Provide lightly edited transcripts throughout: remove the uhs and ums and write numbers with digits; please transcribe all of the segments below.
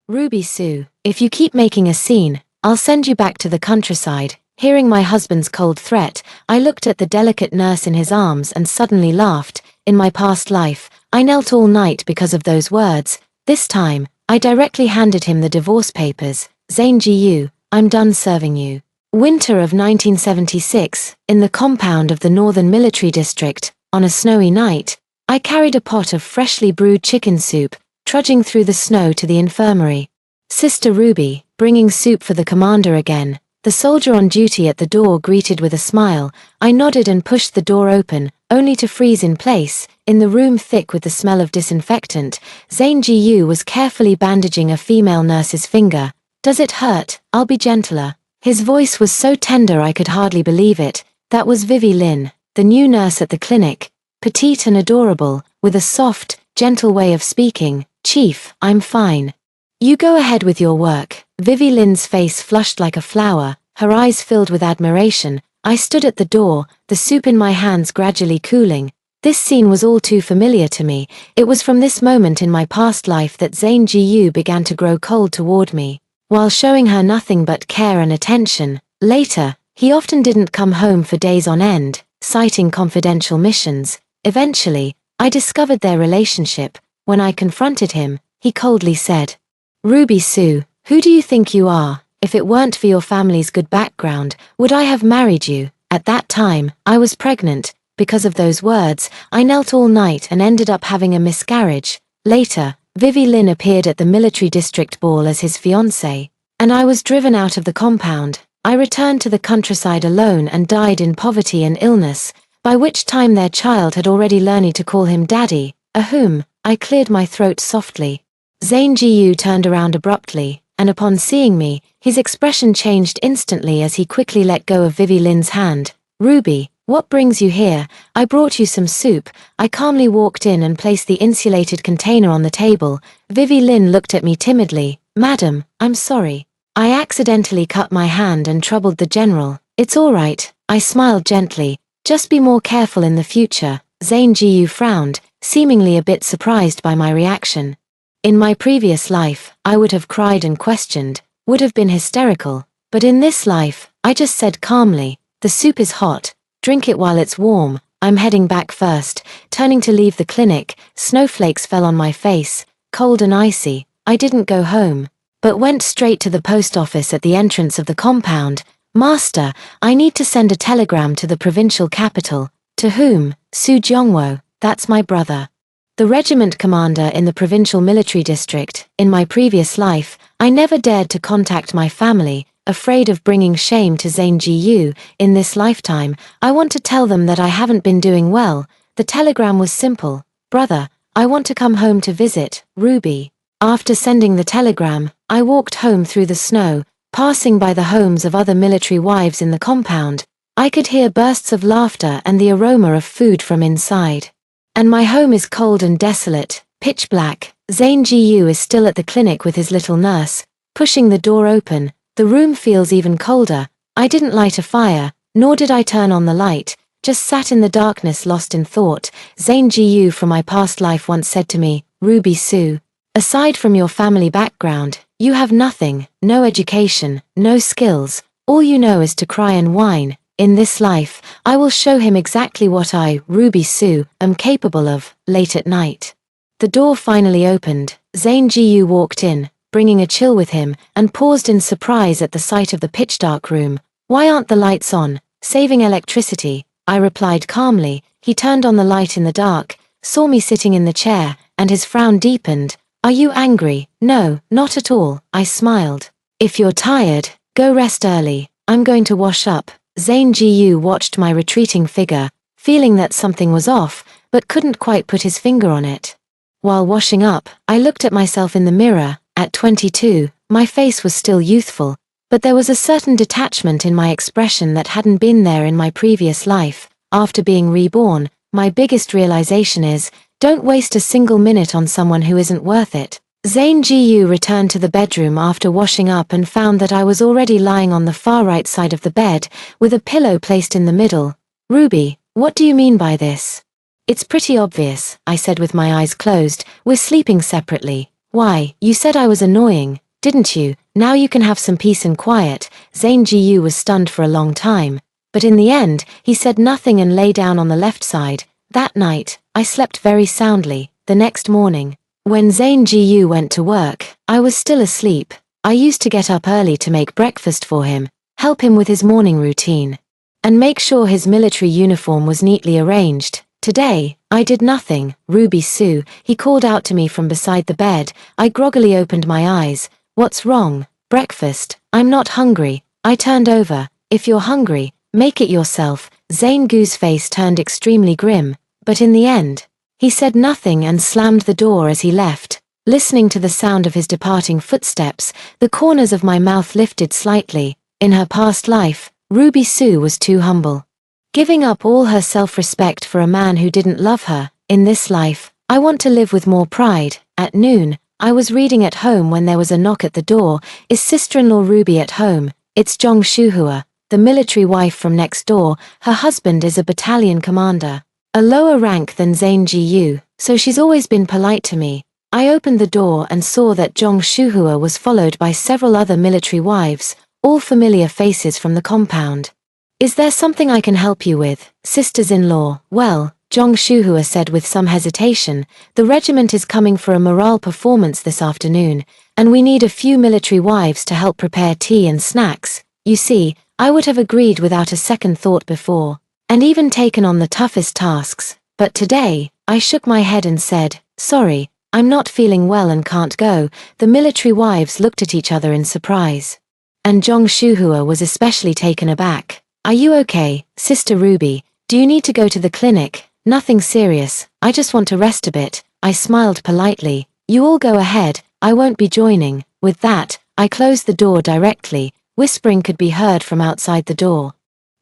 Ruby Sue, if you keep making a scene, I'll send you back to the countryside. Hearing my husband's cold threat, I looked at the delicate nurse in his arms and suddenly laughed. In my past life, I knelt all night because of those words. This time, I directly handed him the divorce papers. Zane Gu, I'm done serving you. Winter of 1976, in the compound of the Northern Military District, on a snowy night, I carried a pot of freshly brewed chicken soup, trudging through the snow to the infirmary. Sister Ruby, bringing soup for the commander again. The soldier on duty at the door greeted with a smile. I nodded and pushed the door open, only to freeze in place. In the room thick with the smell of disinfectant, Zane Gu was carefully bandaging a female nurse's finger. Does it hurt? I'll be gentler. His voice was so tender I could hardly believe it. That was Vivi Lin, the new nurse at the clinic. Petite and adorable, with a soft, gentle way of speaking. Chief, I'm fine. You go ahead with your work. Vivi Lin's face flushed like a flower, her eyes filled with admiration. I stood at the door, the soup in my hands gradually cooling. This scene was all too familiar to me. It was from this moment in my past life that Zane Gu began to grow cold toward me. While showing her nothing but care and attention, later, he often didn't come home for days on end, citing confidential missions. Eventually, I discovered their relationship. When I confronted him, he coldly said, Ruby Sue, who do you think you are? If it weren't for your family's good background, would I have married you? At that time, I was pregnant. Because of those words, I knelt all night and ended up having a miscarriage. Later, Vivi Lin appeared at the military district ball as his fiancée, and I was driven out of the compound. I returned to the countryside alone and died in poverty and illness, by which time their child had already learned to call him Daddy. Ahum, I cleared my throat softly. Zane Gu turned around abruptly, and upon seeing me, his expression changed instantly as he quickly let go of Vivi Lin's hand. Ruby, what brings you here? I brought you some soup. I calmly walked in and placed the insulated container on the table. Vivi Lin looked at me timidly. Madam, I'm sorry. I accidentally cut my hand and troubled the general. It's all right, I smiled gently. Just be more careful in the future. Zane Gu frowned, seemingly a bit surprised by my reaction. In my previous life, I would have cried and questioned, would have been hysterical, but in this life, I just said calmly, the soup is hot, drink it while it's warm. I'm heading back first. Turning to leave the clinic, snowflakes fell on my face, cold and icy. I didn't go home, but went straight to the post office at the entrance of the compound. Master, I need to send a telegram to the provincial capital. To whom? Su Jongwo, that's my brother. The regiment commander in the provincial military district. In my previous life, I never dared to contact my family, afraid of bringing shame to Zane Gu. In this lifetime, I want to tell them that I haven't been doing well. The telegram was simple. Brother, I want to come home to visit, Ruby. After sending the telegram, I walked home through the snow, passing by the homes of other military wives in the compound. I could hear bursts of laughter and the aroma of food from inside. And my home is cold and desolate, pitch black. Zane Gu is still at the clinic with his little nurse. Pushing the door open, the room feels even colder. I didn't light a fire, nor did I turn on the light, just sat in the darkness lost in thought. Zane Gu from my past life once said to me, Ruby Sue, aside from your family background, you have nothing, no education, no skills. All you know is to cry and whine. In this life, I will show him exactly what I, Ruby Sue, am capable of. Late at night, the door finally opened. Zane Gu walked in, bringing a chill with him, and paused in surprise at the sight of the pitch-dark room. Why aren't the lights on? Saving electricity, I replied calmly. He turned on the light in the dark, saw me sitting in the chair, and his frown deepened. Are you angry? No, not at all, I smiled. If you're tired, go rest early. I'm going to wash up. Zane Gu watched my retreating figure, feeling that something was off, but couldn't quite put his finger on it. While washing up, I looked at myself in the mirror. At 22, my face was still youthful, but there was a certain detachment in my expression that hadn't been there in my previous life. After being reborn, my biggest realization is, don't waste a single minute on someone who isn't worth it. Zane Gu returned to the bedroom after washing up and found that I was already lying on the far right side of the bed, with a pillow placed in the middle. Ruby, what do you mean by this? It's pretty obvious, I said with my eyes closed. We're sleeping separately. Why, you said I was annoying, didn't you? Now you can have some peace and quiet. Zane Ji was stunned for a long time. But in the end, he said nothing and lay down on the left side. That night, I slept very soundly. The next morning, when Zane Ji went to work, I was still asleep. I used to get up early to make breakfast for him, help him with his morning routine, and make sure his military uniform was neatly arranged. Today, I did nothing. Ruby Sue, he called out to me from beside the bed. I groggily opened my eyes. What's wrong? Breakfast. I'm not hungry. I turned over. If you're hungry, make it yourself. Zane Gu's face turned extremely grim, but in the end, he said nothing and slammed the door as he left. Listening to the sound of his departing footsteps, the corners of my mouth lifted slightly. In her past life, Ruby Sue was too humble, giving up all her self-respect for a man who didn't love her. In this life, I want to live with more pride. At noon, I was reading at home when there was a knock at the door. Is sister-in-law Ruby at home? It's Zhong Shuhua, the military wife from next door. Her husband is a battalion commander, a lower rank than Zane Ji, so she's always been polite to me. I opened the door and saw that Zhong Shuhua was followed by several other military wives, all familiar faces from the compound. Is there something I can help you with, sisters-in-law? Well, Zhong Shuhua said with some hesitation, the regiment is coming for a morale performance this afternoon, and we need a few military wives to help prepare tea and snacks. You see, I would have agreed without a second thought before, and even taken on the toughest tasks, but today, I shook my head and said, sorry, I'm not feeling well and can't go. The military wives looked at each other in surprise, and Zhong Shuhua was especially taken aback. Are you okay, Sister Ruby? Do you need to go to the clinic? Nothing serious, I just want to rest a bit. I smiled politely. You all go ahead, I won't be joining. With that, I closed the door directly. Whispering could be heard from outside the door.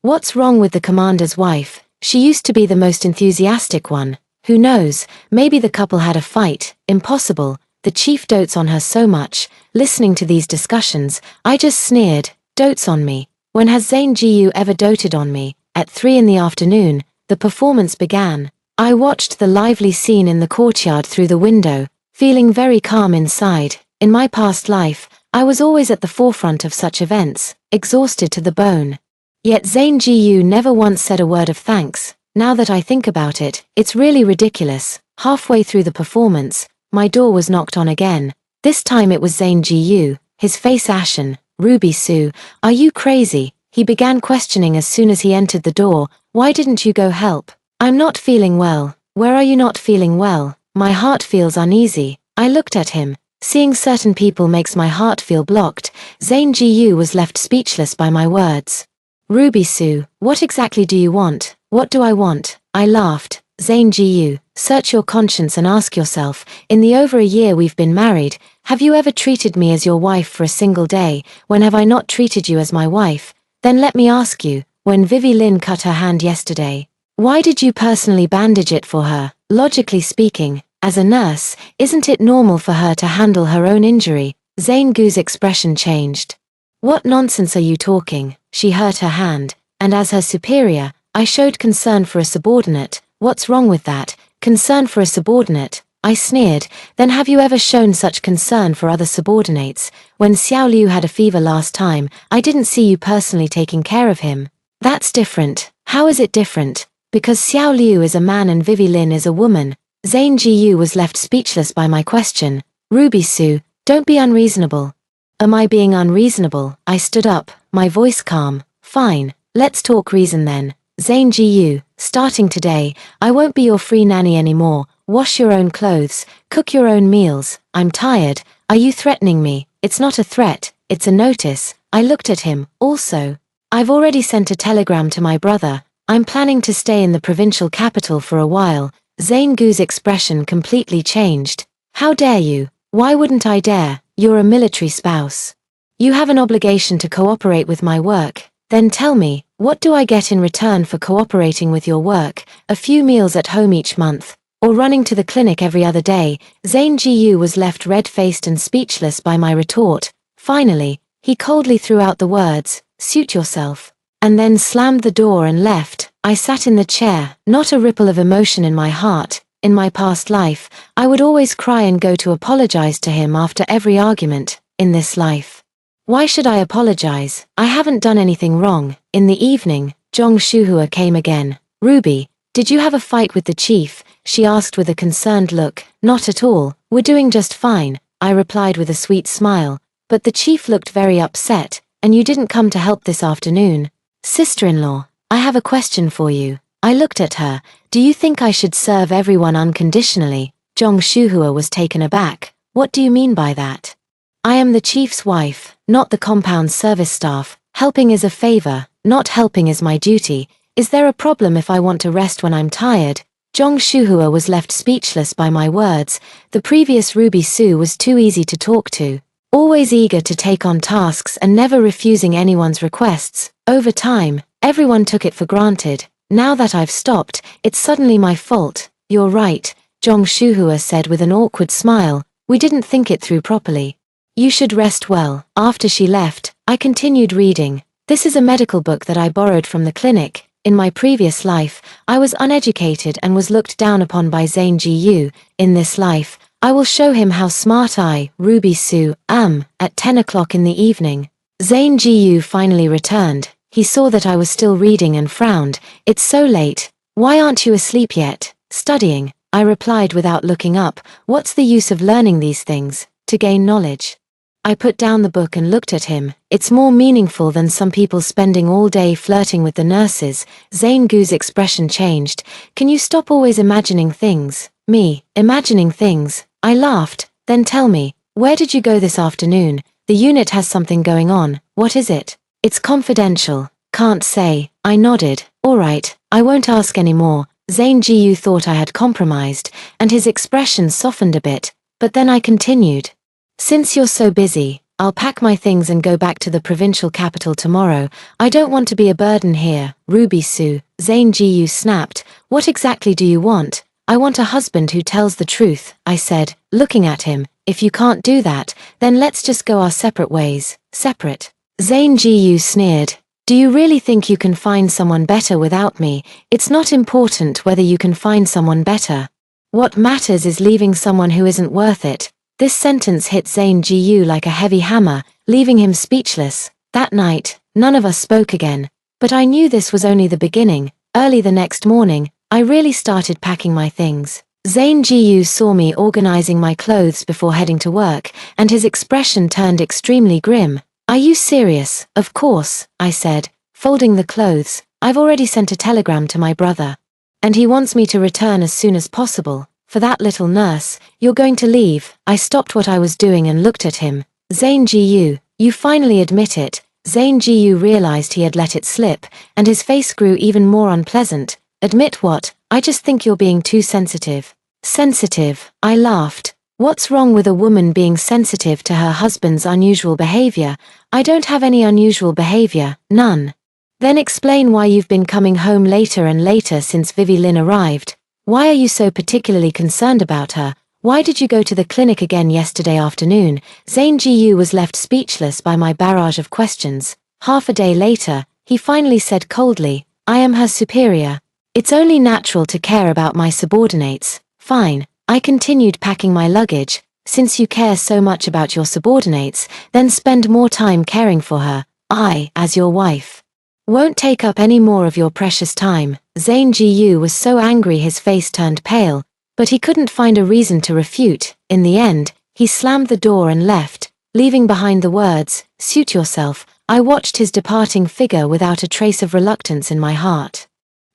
What's wrong with the commander's wife? She used to be the most enthusiastic one. Who knows, maybe the couple had a fight. Impossible, the chief dotes on her so much. Listening to these discussions, I just sneered. Dotes on me? When has Zane Ji ever doted on me? At 3 in the afternoon, the performance began. I watched the lively scene in the courtyard through the window, feeling very calm inside. In my past life, I was always at the forefront of such events, exhausted to the bone. Yet Zane Ji never once said a word of thanks. Now that I think about it, it's really ridiculous. Halfway through the performance, my door was knocked on again. This time it was Zane Ji, his face ashen. Ruby Sue, are you crazy? He began questioning as soon as he entered the door. Why didn't you go help? I'm not feeling well. Where are you not feeling well? My heart feels uneasy. I looked at him. Seeing certain people makes my heart feel blocked. Zane Ji was left speechless by my words. Ruby Sue, what exactly do you want? What do I want? I laughed. Zane Ji, search your conscience and ask yourself, in the over a year we've been married, have you ever treated me as your wife for a single day? When have I not treated you as my wife? Then let me ask you, when Vivi Lin cut her hand yesterday, why did you personally bandage it for her? Logically speaking, as a nurse, isn't it normal for her to handle her own injury? Zane Gu's expression changed. What nonsense are you talking? She hurt her hand, and as her superior, I showed concern for a subordinate. What's wrong with that? Concern for a subordinate? I sneered. Then have you ever shown such concern for other subordinates? When Xiao Liu had a fever last time, I didn't see you personally taking care of him. That's different. How is it different? Because Xiao Liu is a man and Vivi Lin is a woman. Zane Ji was left speechless by my question. Ruby Sue, don't be unreasonable. Am I being unreasonable? I stood up, my voice calm. Fine, let's talk reason then. Zane Ji, starting today, I won't be your free nanny anymore. Wash your own clothes, cook your own meals. I'm tired. Are you threatening me? It's not a threat, it's a notice. I looked at him. Also, I've already sent a telegram to my brother. I'm planning to stay in the provincial capital for a while. Zane Gu's expression completely changed. How dare you? Why wouldn't I dare? You're a military spouse. You have an obligation to cooperate with my work. Then tell me, what do I get in return for cooperating with your work? A few meals at home each month, or running to the clinic every other day? Zane Ji was left red-faced and speechless by my retort. Finally, he coldly threw out the words, suit yourself, and then slammed the door and left. I sat in the chair, not a ripple of emotion in my heart. in my past life, I would always cry and go to apologize to him after every argument. In this life, why should I apologize? I haven't done anything wrong. In the evening, Zhong Shuhua came again. Ruby, did you have a fight with the chief? She asked with a concerned look. Not at all, we're doing just fine, I replied with a sweet smile. But the chief looked very upset, and you didn't come to help this afternoon. Sister-in-law, I have a question for you. I looked at her. Do you think I should serve everyone unconditionally? Zhong Shuhua was taken aback. What do you mean by that? I am the chief's wife, not the compound service staff. Helping is a favor, not helping is my duty. Is there a problem if I want to rest when I'm tired? Zhong Shuhua was left speechless by my words. The previous Ruby Su was too easy to talk to. Always eager to take on tasks and never refusing anyone's requests. Over time, everyone took it for granted. Now that I've stopped, it's suddenly my fault. You're right, Zhong Shuhua said with an awkward smile. We didn't think it through properly. You should rest well. After she left, I continued reading. This is a medical book that I borrowed from the clinic. In my previous life, I was uneducated and was looked down upon by Zane Ji. In this life, I will show him how smart I, Ruby Su, am. At 10 o'clock in the evening, Zane Ji finally returned. He saw that I was still reading and frowned. It's so late. Why aren't you asleep yet? Studying, I replied without looking up. What's the use of learning these things? To gain knowledge. I put down the book and looked at him. It's more meaningful than some people spending all day flirting with the nurses. Zane Gu's expression changed. Can you stop always imagining things? Me, imagining things? I laughed. Then tell me, where did you go this afternoon? The unit has something going on. What is it? It's confidential. Can't say. I nodded. All right, I won't ask anymore. Zane Ji thought I had compromised, and his expression softened a bit. But then I continued. Since you're so busy, I'll pack my things and go back to the provincial capital tomorrow. I don't want to be a burden here. Ruby Su, Zane Ji snapped. What exactly do you want? I want a husband who tells the truth, I said, looking at him. If you can't do that, then let's just go our separate ways. Separate? Zane Ji sneered. Do you really think you can find someone better without me? It's not important whether you can find someone better. What matters is leaving someone who isn't worth it. This sentence hit Zane Ji like a heavy hammer, leaving him speechless. That night, none of us spoke again. But I knew this was only the beginning. Early the next morning, I really started packing my things. Zane Ji saw me organizing my clothes before heading to work, and his expression turned extremely grim. Are you serious? Of course, I said, folding the clothes. I've already sent a telegram to my brother. And he wants me to return as soon as possible. For that little nurse, you're going to leave. I stopped what I was doing and looked at him. Zane Ji, you finally admit it. Zane Ji realized he had let it slip, and his face grew even more unpleasant. Admit what? I just think you're being too sensitive. Sensitive? I laughed. What's wrong with a woman being sensitive to her husband's unusual behavior? I don't have any unusual behavior, none. Then explain why you've been coming home later and later since Vivi Lin arrived. Why are you so particularly concerned about her? Why did you go to the clinic again yesterday afternoon? Zane Ji was left speechless by my barrage of questions. Half a day later, he finally said coldly, I am her superior. It's only natural to care about my subordinates. Fine. I continued packing my luggage. Since you care so much about your subordinates, then spend more time caring for her. I, as your wife, won't take up any more of your precious time. Zane Ji was so angry his face turned pale, but he couldn't find a reason to refute. In the end, he slammed the door and left, leaving behind the words, suit yourself. I watched his departing figure without a trace of reluctance in my heart.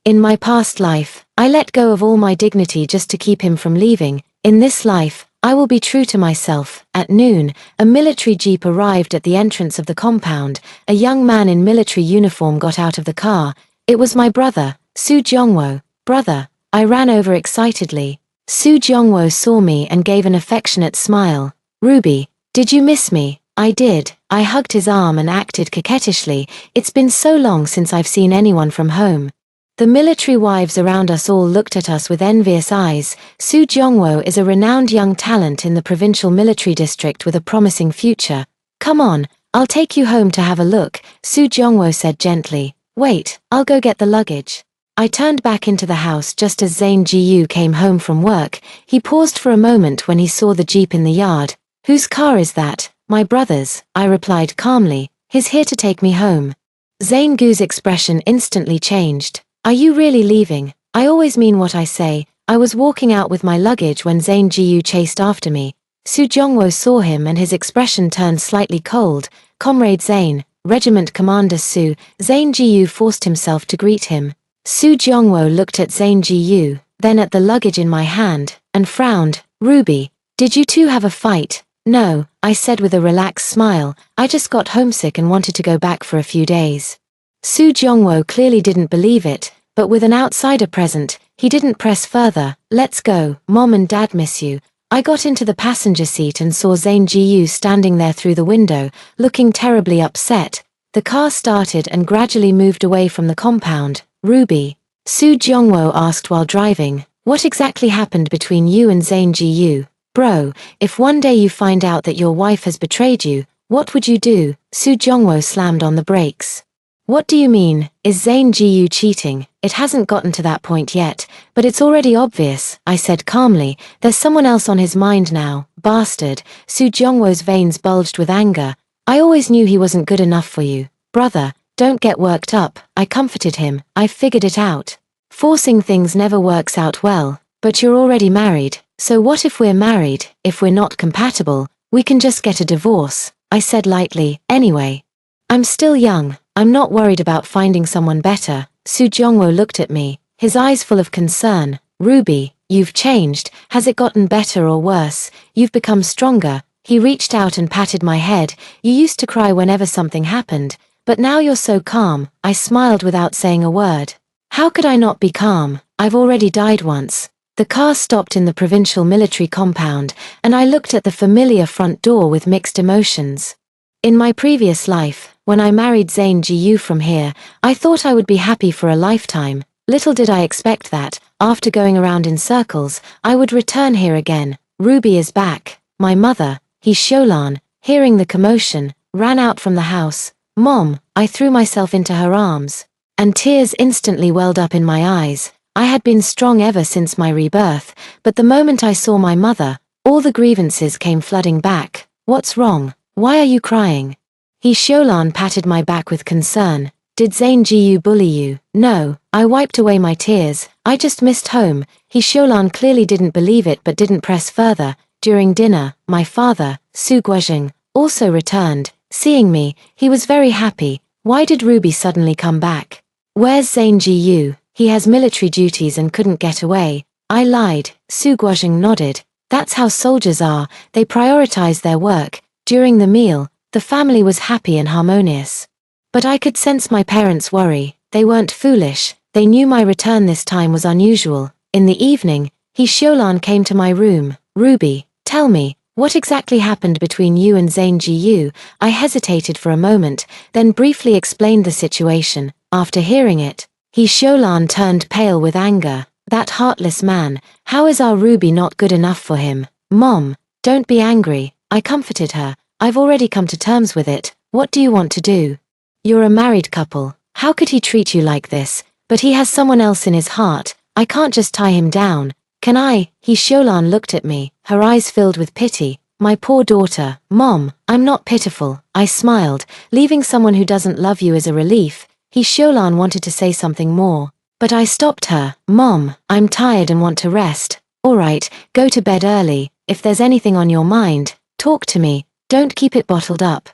In my past life, I let go of all my dignity just to keep him from leaving. In this life, I will be true to myself. At noon, a military jeep arrived at the entrance of the compound. A young man in military uniform got out of the car. It was my brother, Su Jongwo. Brother, I ran over excitedly. Su Jongwo saw me and gave an affectionate smile. Ruby, did you miss me? I did. I hugged his arm and acted coquettishly. It's been so long since I've seen anyone from home. The military wives around us all looked at us with envious eyes. Su Jongwo is a renowned young talent in the provincial military district with a promising future. Come on, I'll take you home to have a look, Su Jongwo said gently. Wait, I'll go get the luggage. I turned back into the house just as Zane Gu came home from work. He paused for a moment when he saw the Jeep in the yard. "Whose car is that?" "My brother's," I replied calmly. "He's here to take me home." Zane Gu's expression instantly changed. "Are you really leaving?" "I always mean what I say." I was walking out with my luggage when Zane Gu chased after me. Su Jongwo saw him and his expression turned slightly cold. "Comrade Zane, Regiment Commander Su." Zane Gu forced himself to greet him. Su Jongwo looked at Zane Gu, then at the luggage in my hand, and frowned. "Ruby, did you two have a fight?" "No," I said with a relaxed smile. "I just got homesick and wanted to go back for a few days." Su Jongwo clearly didn't believe it, but with an outsider present, he didn't press further. "Let's go, Mom and Dad miss you." I got into the passenger seat and saw Zane Gu standing there through the window, looking terribly upset. The car started and gradually moved away from the compound. "Ruby," Su Jongwo asked while driving, "what exactly happened between you and Zane Gu?" "Bro, if one day you find out that your wife has betrayed you, what would you do?" Su Jongwo slammed on the brakes. "What do you mean? Is Zane Gu cheating?" "It hasn't gotten to that point yet, but it's already obvious," I said calmly. "There's someone else on his mind now." "Bastard." Su Jongwo's veins bulged with anger. "I always knew he wasn't good enough for you." "Brother, don't get worked up," I comforted him. "I've figured it out. Forcing things never works out well. But you're already married, so what if we're married? If we're not compatible, we can just get a divorce," I said lightly. "Anyway, I'm still young. I'm not worried about finding someone better." Su Jongwo looked at me, his eyes full of concern. "Ruby, you've changed. Has it gotten better or worse? You've become stronger." He reached out and patted my head. "You used to cry whenever something happened, but now you're so calm." I smiled without saying a word. How could I not be calm? I've already died once. The car stopped in the provincial military compound, and I looked at the familiar front door with mixed emotions. In my previous life, when I married Zane Gu from here, I thought I would be happy for a lifetime. Little did I expect that, after going around in circles, I would return here again. Ruby is back. My mother, He Sholan, hearing the commotion, ran out from the house. "Mom," I threw myself into her arms, and tears instantly welled up in my eyes. I had been strong ever since my rebirth, but the moment I saw my mother, all the grievances came flooding back. "What's wrong? Why are you crying?" He Sholan patted my back with concern. "Did Zane Gu bully you?" "No," I wiped away my tears. "I just missed home." He Sholan clearly didn't believe it but didn't press further. During dinner, my father, Su Guozheng, also returned. Seeing me, he was very happy. "Why did Ruby suddenly come back?" "Where's Zane Gu? He has military duties and couldn't get away." I lied. Su Guozheng nodded. "That's how soldiers are, they prioritize their work." During the meal, the family was happy and harmonious. But I could sense my parents' worry. They weren't foolish, they knew my return this time was unusual. In the evening, He Sholan came to my room. "Ruby, tell me, what exactly happened between you and Zane Gu?" I hesitated for a moment, then briefly explained the situation. After hearing it, He Sholan turned pale with anger. "That heartless man, how is our Ruby not good enough for him?" "Mom, don't be angry," I comforted her. "I've already come to terms with it. What do you want to do? You're a married couple. How could he treat you like this? But he has someone else in his heart. I can't just tie him down. Can I?" He Sholan looked at me, her eyes filled with pity. "My poor daughter." "Mom, I'm not pitiful," I smiled. "Leaving someone who doesn't love you is a relief." He Sholan wanted to say something more, but I stopped her. "Mom, I'm tired and want to rest." "Alright, go to bed early. If there's anything on your mind, talk to me. Don't keep it bottled up."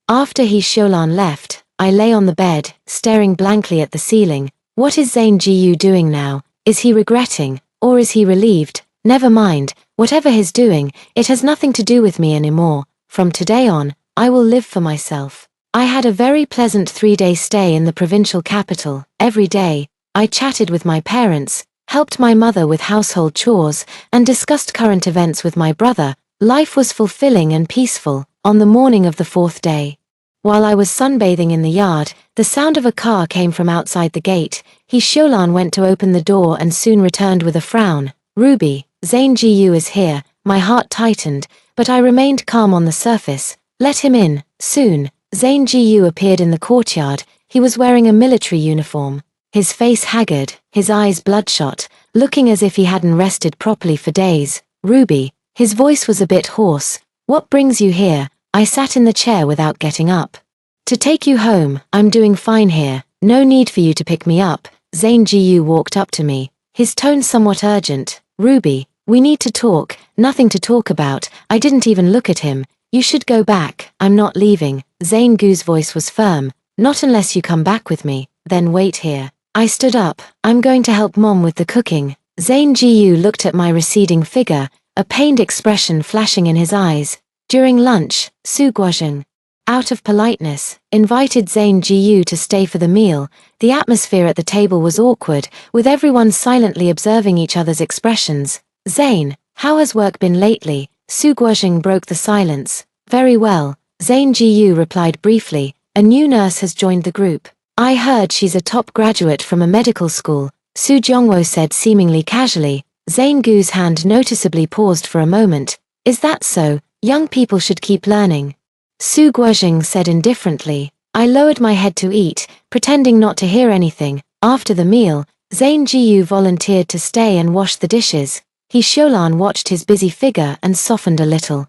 After He Sholan left, I lay on the bed, staring blankly at the ceiling. What is Zane Gu doing now? Is he regretting, or is he relieved? Never mind, whatever he's doing, it has nothing to do with me anymore. From today on, I will live for myself. I had a very pleasant 3-day stay in the provincial capital. Every day, I chatted with my parents, helped my mother with household chores, and discussed current events with my brother. Life was fulfilling and peaceful. On the morning of the 4th day, while I was sunbathing in the yard, the sound of a car came from outside the gate. He Sholan went to open the door and soon returned with a frown. "Ruby, Zane Gu is here." My heart tightened, but I remained calm on the surface. "Let him in." Soon, Zane Gu appeared in the courtyard. He was wearing a military uniform. his face haggard, his eyes bloodshot, looking as if he hadn't rested properly for days. "Ruby," his voice was a bit hoarse, "what brings you here?" I sat in the chair without getting up. "To take you home, I'm doing fine here, no need for you to pick me up." Zane Gu walked up to me, his tone somewhat urgent. "Ruby, we need to talk." "Nothing to talk about." I didn't even look at him. "You should go back." "I'm not leaving." Zane Gu's voice was firm. "Not unless you come back with me." "Then wait here." I stood up. "I'm going to help Mom with the cooking." Zane Gu looked at my receding figure, a pained expression flashing in his eyes. During lunch, Su Guozheng, out of politeness, invited Zane Gu to stay for the meal. The atmosphere at the table was awkward, with everyone silently observing each other's expressions. "Zane, how has work been lately?" Su Guozheng broke the silence. "Very well." Zane Gu replied briefly. "A new nurse has joined the group. I heard she's a top graduate from a medical school," Su Jongwo said seemingly casually. Zane Gu's hand noticeably paused for a moment. "Is that so? Young people should keep learning." Su Guozheng said indifferently. I lowered my head to eat, pretending not to hear anything. After the meal, Zane Gu volunteered to stay and wash the dishes. He Xiaolan watched his busy figure and softened a little.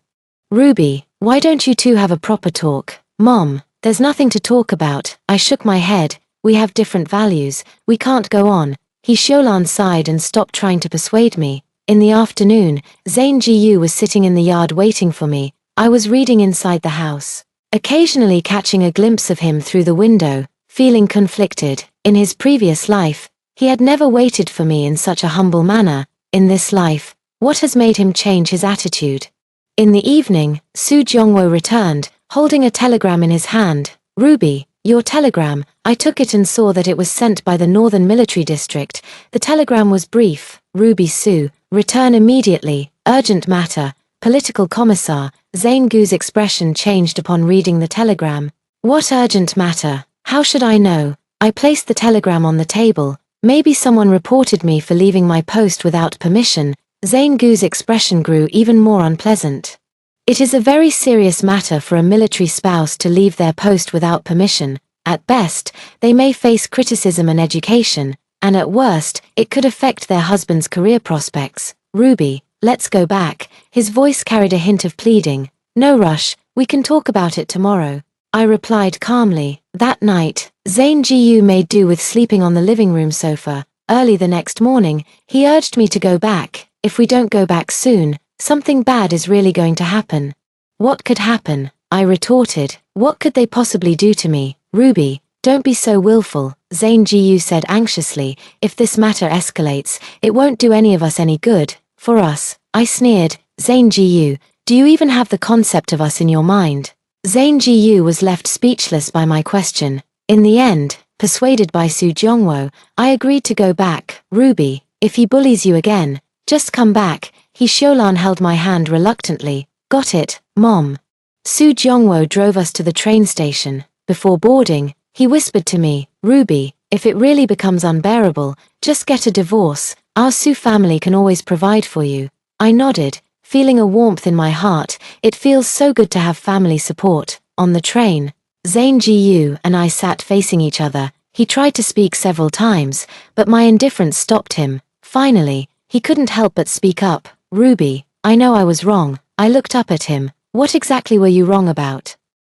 "Ruby, why don't you two have a proper talk?" "Mom, there's nothing to talk about." I shook my head. "We have different values, we can't go on." He Xiaolan sighed and stopped trying to persuade me. In the afternoon, Zane Gu was sitting in the yard waiting for me. I was reading inside the house, occasionally catching a glimpse of him through the window, feeling conflicted. In his previous life, he had never waited for me in such a humble manner. In this life, what has made him change his attitude? In the evening, Su Jongwo returned, holding a telegram in his hand. "Ruby, your telegram." I took it and saw that it was sent by the Northern Military District. The telegram was brief. "Ruby Su, return immediately, urgent matter, political commissar." Zane Gu's expression changed upon reading the telegram. "What urgent matter? How should I know?" I placed the telegram on the table. Maybe someone reported me for leaving my post without permission. Zane Gu's expression grew even more unpleasant. "It is a very serious matter for a military spouse to leave their post without permission. At best, they may face criticism and education, and at worst, it could affect their husband's career prospects. Ruby, let's go back." His voice carried a hint of pleading. "No rush, we can talk about it tomorrow." I replied calmly. That night, Zane Gu made do with sleeping on the living room sofa. Early the next morning, he urged me to go back. "If we don't go back soon, something bad is really going to happen." "What could happen?" I retorted. "What could they possibly do to me?" "Ruby, don't be so willful," Zane Gu said anxiously. "If this matter escalates, it won't do any of us any good." "For us," I sneered. "Zane Gu, do you even have the concept of us in your mind?" Zane Gu was left speechless by my question. In the end, persuaded by Su Jongwo, I agreed to go back. "Ruby, if he bullies you again, just come back." He Xiaolan held my hand reluctantly. "Got it, Mom." Su Jongwo drove us to the train station. Before boarding, he whispered to me, "Ruby, if it really becomes unbearable, just get a divorce. Our Su family can always provide for you." I nodded, feeling a warmth in my heart. It feels so good to have family support. On the train, Zane Gu and I sat facing each other. He tried to speak several times, but my indifference stopped him. Finally, he couldn't help but speak up. "Ruby, I know I was wrong." I looked up at him. "What exactly were you wrong about?"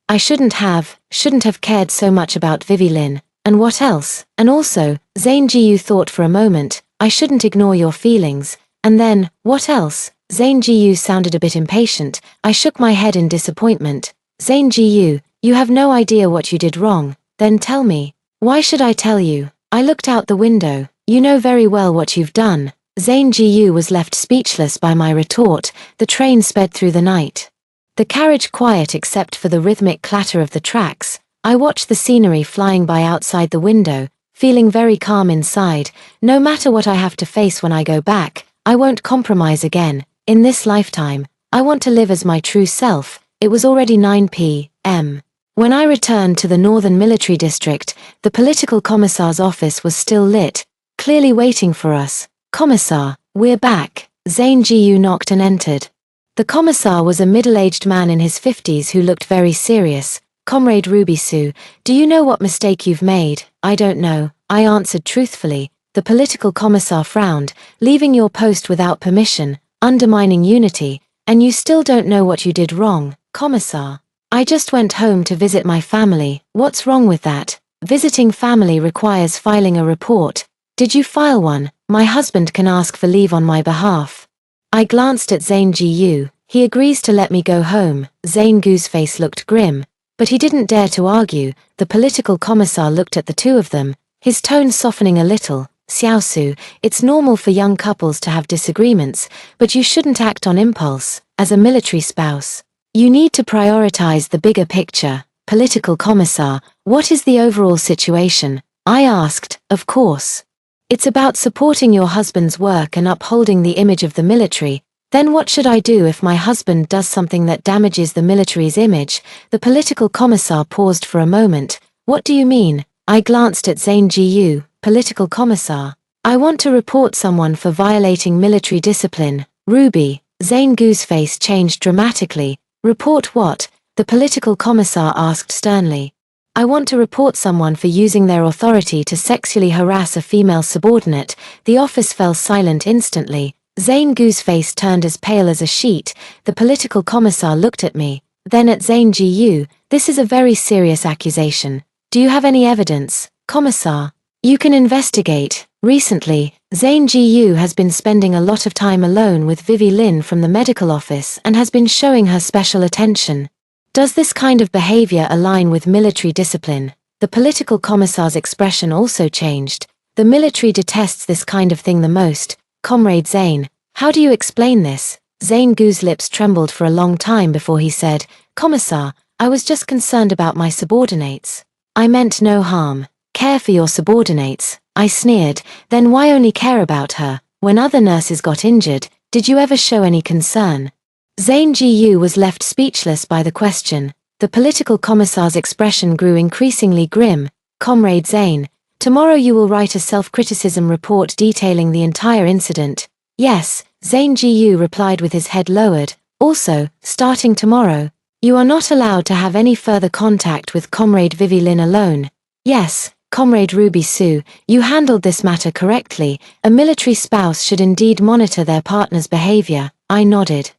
"I shouldn't have cared so much about Vivi Lin." "And what else?" "And also," Zane Gu thought for a moment, "I shouldn't ignore your feelings." "And then, what else?" Zane Gu sounded a bit impatient. I shook my head in disappointment. "Zane Gu, you have no idea what you did wrong." "Then tell me." "Why should I tell you?" I looked out the window. "You know very well what you've done." Zane Gu was left speechless by my retort. The train sped through the night, the carriage quiet except for the rhythmic clatter of the tracks. I watched the scenery flying by outside the window, feeling very calm inside. No matter what I have to face when I go back, I won't compromise again. In this lifetime, I want to live as my true self. It was already 9 p.m. When I returned to the Northern Military District, the political commissar's office was still lit, clearly waiting for us. "Commissar, we're back." Zane Gu knocked and entered. The commissar was a middle-aged man in his 50s who looked very serious. "Comrade Ruby Su, do you know what mistake you've made?" "I don't know." I answered truthfully. The political commissar frowned. Leaving your post without permission, undermining unity, and you still don't know what you did wrong, commissar. I just went home to visit my family. What's wrong with that? Visiting family requires filing a report. Did you file one? My husband can ask for leave on my behalf. I glanced at Zane Gu. He agrees to let me go home. Zane Gu's face looked grim, but he didn't dare to argue. The political commissar looked at the two of them, his tone softening a little. Xiaosu, it's normal for young couples to have disagreements, but you shouldn't act on impulse. As a military spouse, you need to prioritize the bigger picture. Political commissar, what is the overall situation? I asked. Of course. It's about supporting your husband's work and upholding the image of the military. Then what should I do if my husband does something that damages the military's image? The political commissar paused for a moment. What do you mean? I glanced at Zane Gu. Political commissar. I want to report someone for violating military discipline. Ruby. Zane Gu's face changed dramatically. Report what? The political commissar asked sternly. I want to report someone for using their authority to sexually harass a female subordinate. The office fell silent instantly. Zane Gu's face turned as pale as a sheet. The political commissar looked at me, then at Zane Gu. This is a very serious accusation. Do you have any evidence, commissar? You can investigate. Recently, Zane Gu has been spending a lot of time alone with Vivi Lin from the medical office and has been showing her special attention. Does this kind of behavior align with military discipline? The political commissar's expression also changed. The military detests this kind of thing the most. Comrade Zane, how do you explain this? Zane Gu's lips trembled for a long time before he said, Commissar, I was just concerned about my subordinates. I meant no harm. Care for your subordinates, I sneered. Then why only care about her? When other nurses got injured, did you ever show any concern? Zane Gu was left speechless by the question. The political commissar's expression grew increasingly grim. Comrade Zane, tomorrow you will write a self-criticism report detailing the entire incident. Yes, Zane Gu replied with his head lowered. Also, starting tomorrow, you are not allowed to have any further contact with Comrade Vivi Lin alone. Yes, Comrade Ruby Su, you handled this matter correctly. A military spouse should indeed monitor their partner's behavior. I nodded.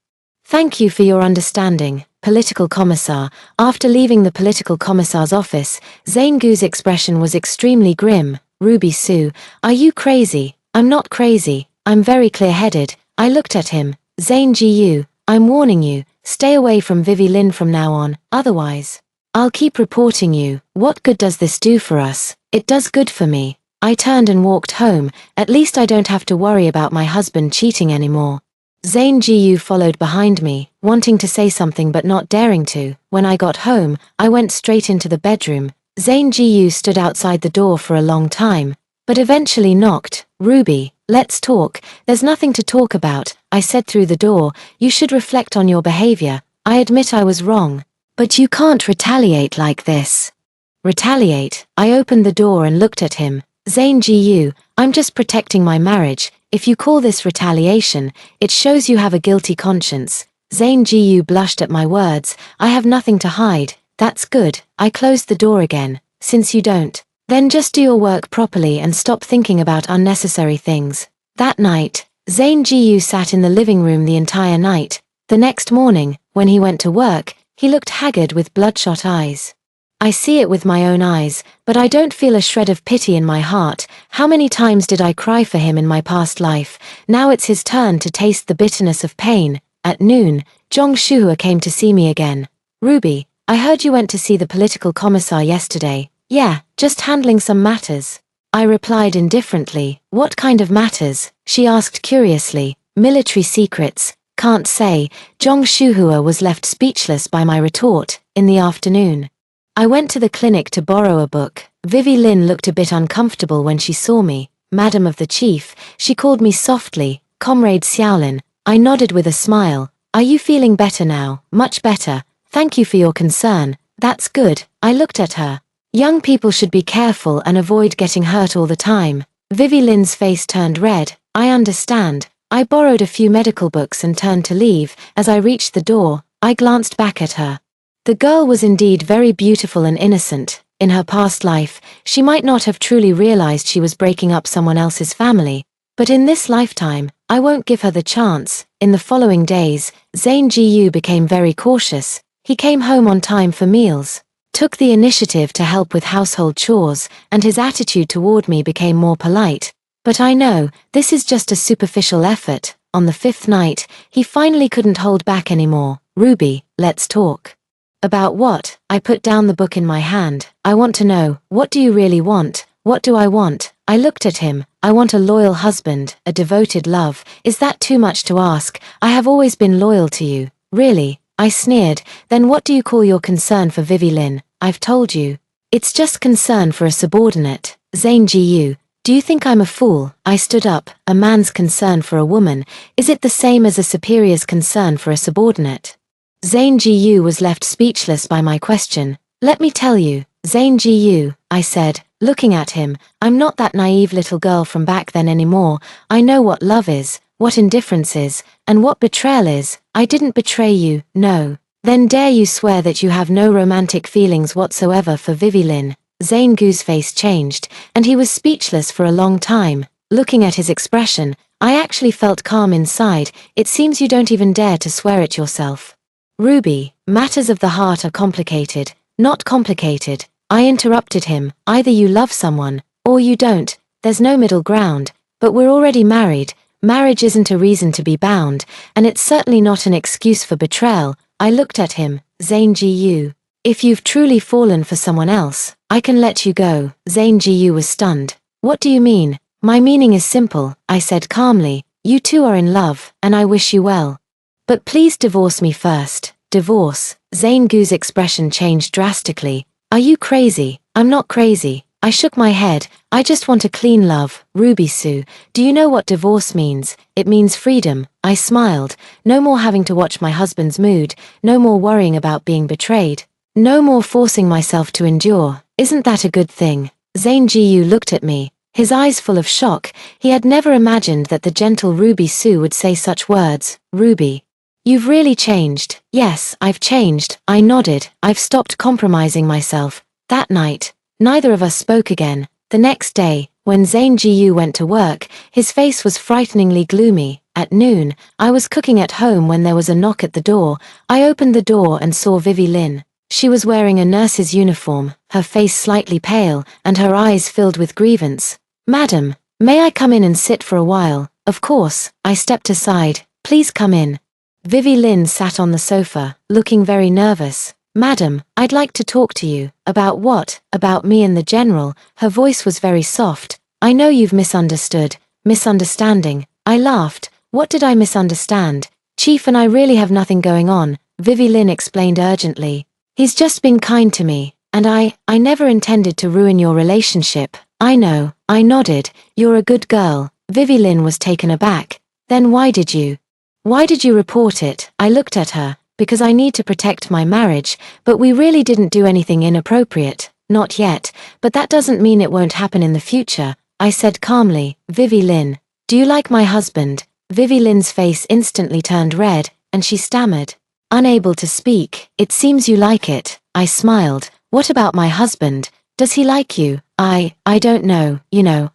Thank you for your understanding, political commissar. After leaving the political commissar's office, Zane Gu's expression was extremely grim. Ruby Su, are you crazy? I'm not crazy, I'm very clear-headed. I looked at him. Zane Gu, I'm warning you, stay away from Vivi Lin from now on, otherwise I'll keep reporting you. What good does this do for us? It does good for me. I turned and walked home. At least I don't have to worry about my husband cheating anymore. Zane Gu followed behind me, wanting to say something but not daring to. When I got home, I went straight into the bedroom. Zane Gu stood outside the door for a long time, but eventually knocked. Ruby, let's talk. There's nothing to talk about, I said through the door. You should reflect on your behavior. I admit I was wrong. But you can't retaliate like this. Retaliate? I opened the door and looked at him. Zane Gu, I'm just protecting my marriage. If you call this retaliation, it shows you have a guilty conscience. Zane Gu blushed at my words. I have nothing to hide. That's good. I closed the door again. Since you don't, then just do your work properly and stop thinking about unnecessary things. That night, Zane Gu sat in the living room the entire night. The next morning, when he went to work, he looked haggard with bloodshot eyes. I see it with my own eyes, but I don't feel a shred of pity in my heart. How many times did I cry for him in my past life? Now it's his turn to taste the bitterness of pain. At noon, Zhong Shuhua came to see me again. Ruby, I heard you went to see the political commissar yesterday. Yeah, just handling some matters. I replied indifferently. What kind of matters? She asked curiously. Military secrets. Can't say. Zhong Shuhua was left speechless by my retort. In the afternoon, I went to the clinic to borrow a book. Vivi Lin looked a bit uncomfortable when she saw me. Madam of the Chief, she called me softly. Comrade Xiaolin. I nodded with a smile. Are you feeling better now? Much better. Thank you for your concern. That's good. I looked at her. Young people should be careful and avoid getting hurt all the time. Vivi Lin's face turned red. I understand. I borrowed a few medical books and turned to leave. As I reached the door, I glanced back at her. The girl was indeed very beautiful and innocent. In her past life, she might not have truly realized she was breaking up someone else's family, but in this lifetime, I won't give her the chance. In the following days, Zane Gu became very cautious. He came home on time for meals, took the initiative to help with household chores, and his attitude toward me became more polite. But I know, this is just a superficial effort. On the 5th night, he finally couldn't hold back anymore. Ruby, let's talk. About what? I put down the book in my hand. I want to know, what do you really want? What do I want? I looked at him. I want a loyal husband, a devoted love. Is that too much to ask? I have always been loyal to you. Really? I sneered. Then what do you call your concern for Vivi Lin? I've told you. It's just concern for a subordinate. Zane Gu. Do you think I'm a fool? I stood up. A man's concern for a woman, is it the same as a superior's concern for a subordinate? Zane Gu was left speechless by my question. Let me tell you, Zane Gu, I said, looking at him, I'm not that naive little girl from back then anymore. I know what love is, what indifference is, and what betrayal is. I didn't betray you, no. Then dare you swear that you have no romantic feelings whatsoever for Vivi Lin? Zane Gu's face changed, and he was speechless for a long time. Looking at his expression, I actually felt calm inside. It seems you don't even dare to swear it yourself. Ruby, matters of the heart are complicated, not complicated. I interrupted him. Either you love someone, or you don't. There's no middle ground. But we're already married. Marriage isn't a reason to be bound, and it's certainly not an excuse for betrayal. I looked at him. Zane Gu. If you've truly fallen for someone else, I can let you go. Zane Gu was stunned. What do you mean? My meaning is simple, I said calmly. You two are in love, and I wish you well. But please divorce me first. Divorce? Zane Gu's expression changed drastically. Are you crazy? I'm not crazy. I shook my head. I just want a clean love. Ruby Sue, do you know what divorce means? It means freedom. I smiled. No more having to watch my husband's mood. No more worrying about being betrayed. No more forcing myself to endure. Isn't that a good thing? Zane Gu looked at me, his eyes full of shock. He had never imagined that the gentle Ruby Sue would say such words. Ruby, you've really changed. Yes, I've changed. I nodded. I've stopped compromising myself. That night, neither of us spoke again. The next day, when Zane Gu went to work, his face was frighteningly gloomy. At noon, I was cooking at home when there was a knock at the door. I opened the door and saw Vivi Lin. She was wearing a nurse's uniform, her face slightly pale, and her eyes filled with grievance. Madam, may I come in and sit for a while? Of course. I stepped aside. Please come in. Vivi Lin sat on the sofa, looking very nervous. Madam, I'd like to talk to you. About what? About me and the general. Her voice was very soft. I know you've misunderstood. Misunderstanding. I laughed. What did I misunderstand? Chief and I really have nothing going on, Vivi Lin explained urgently. He's just been kind to me, and I never intended to ruin your relationship. I know. I nodded. You're a good girl. Vivi Lin was taken aback. Then why did you report it? I looked at her. Because I need to protect my marriage, but we really didn't do anything inappropriate. Not yet, but that doesn't mean it won't happen in the future. I said calmly. Vivi Lin, do you like my husband? Vivi Lin's face instantly turned red, and she stammered. Unable to speak. It seems you like it. I smiled. What about my husband? Does he like you? I don't know.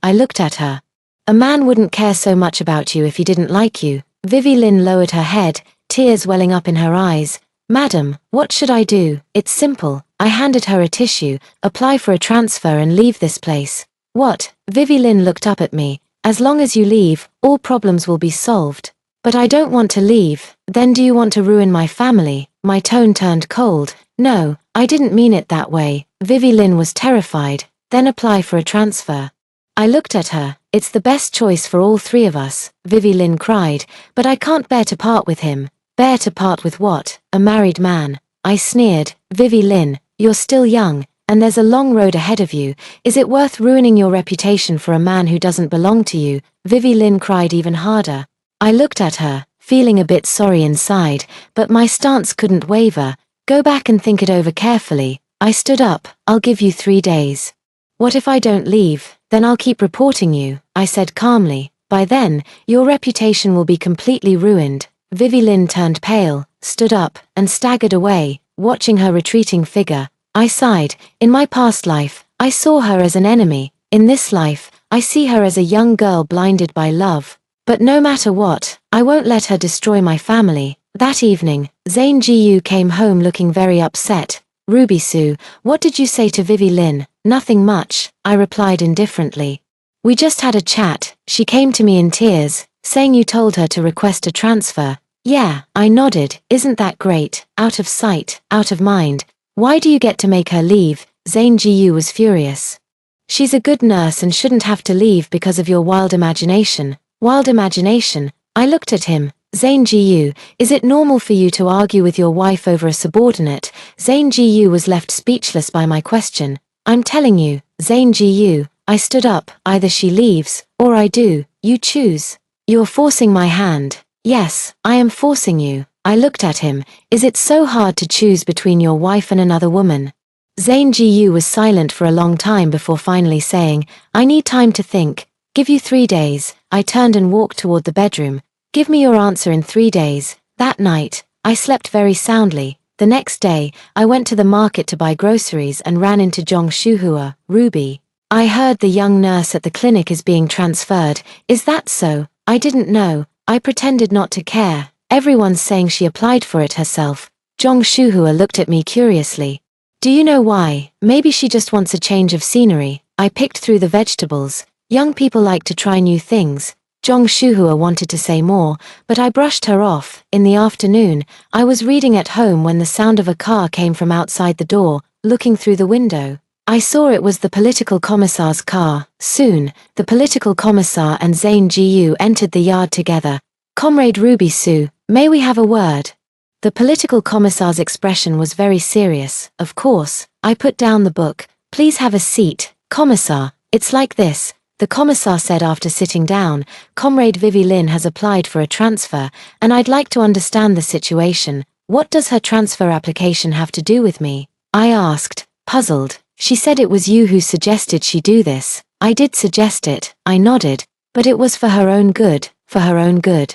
I looked at her. A man wouldn't care so much about you if he didn't like you. Vivi Lin lowered her head, tears welling up in her eyes. Madam, what should I do? It's simple. I handed her a tissue. Apply for a transfer and leave this place. What? Vivi Lin looked up at me. As long as you leave, all problems will be solved. But I don't want to leave. Then do you want to ruin my family? My tone turned cold. No, I didn't mean it that way. Vivi Lin was terrified. Then apply for a transfer. I looked at her. It's the best choice for all three of us, Vivi Lin cried. But I can't bear to part with him. Bear to part with what? A married man. I sneered. Vivi Lin, you're still young, and there's a long road ahead of you. Is it worth ruining your reputation for a man who doesn't belong to you? Vivi Lin cried even harder. I looked at her, feeling a bit sorry inside, but my stance couldn't waver. Go back and think it over carefully. I stood up. I'll give you 3 days. What if I don't leave? Then I'll keep reporting you, I said calmly. By then, your reputation will be completely ruined. Vivi Lin turned pale, stood up, and staggered away. Watching her retreating figure, I sighed. In my past life, I saw her as an enemy. In this life, I see her as a young girl blinded by love. But no matter what, I won't let her destroy my family. That evening, Zane Gu came home looking very upset. Ruby Sue, what did you say to Vivi Lin? Nothing much, I replied indifferently. We just had a chat. She came to me in tears, saying you told her to request a transfer. Yeah, I nodded. Isn't that great? Out of sight, out of mind. Why do you get to make her leave? Zane Gu was furious. She's a good nurse and shouldn't have to leave because of your wild imagination. Wild imagination? I looked at him. Zane Gu, is it normal for you to argue with your wife over a subordinate? Zane Gu was left speechless by my question. I'm telling you, Zane Gu. I stood up. Either she leaves, or I do. You choose. You're forcing my hand. Yes, I am forcing you. I looked at him. Is it so hard to choose between your wife and another woman? Zane Gu was silent for a long time before finally saying, I need time to think. Give you 3 days. I turned and walked toward the bedroom. Give me your answer in 3 days. That night, I slept very soundly. The next day, I went to the market to buy groceries and ran into Zhong Shuhua. Ruby. I heard the young nurse at the clinic is being transferred. Is that so? I didn't know. I pretended not to care. Everyone's saying she applied for it herself. Zhong Shuhua looked at me curiously. Do you know why? Maybe she just wants a change of scenery. I picked through the vegetables. Young people like to try new things. Zhong Shuhua wanted to say more, but I brushed her off. In the afternoon, I was reading at home when the sound of a car came from outside the door. Looking through the window, I saw it was the political commissar's car. Soon, the political commissar and Zane Gu entered the yard together. Comrade Ruby Sue, may we have a word? The political commissar's expression was very serious. Of course, I put down the book. Please have a seat, Commissar. It's like this. The commissar said after sitting down, Comrade Vivi Lin has applied for a transfer, and I'd like to understand the situation. What does her transfer application have to do with me? I asked, puzzled. She said it was you who suggested she do this. I did suggest it, I nodded, but it was for her own good, for her own good.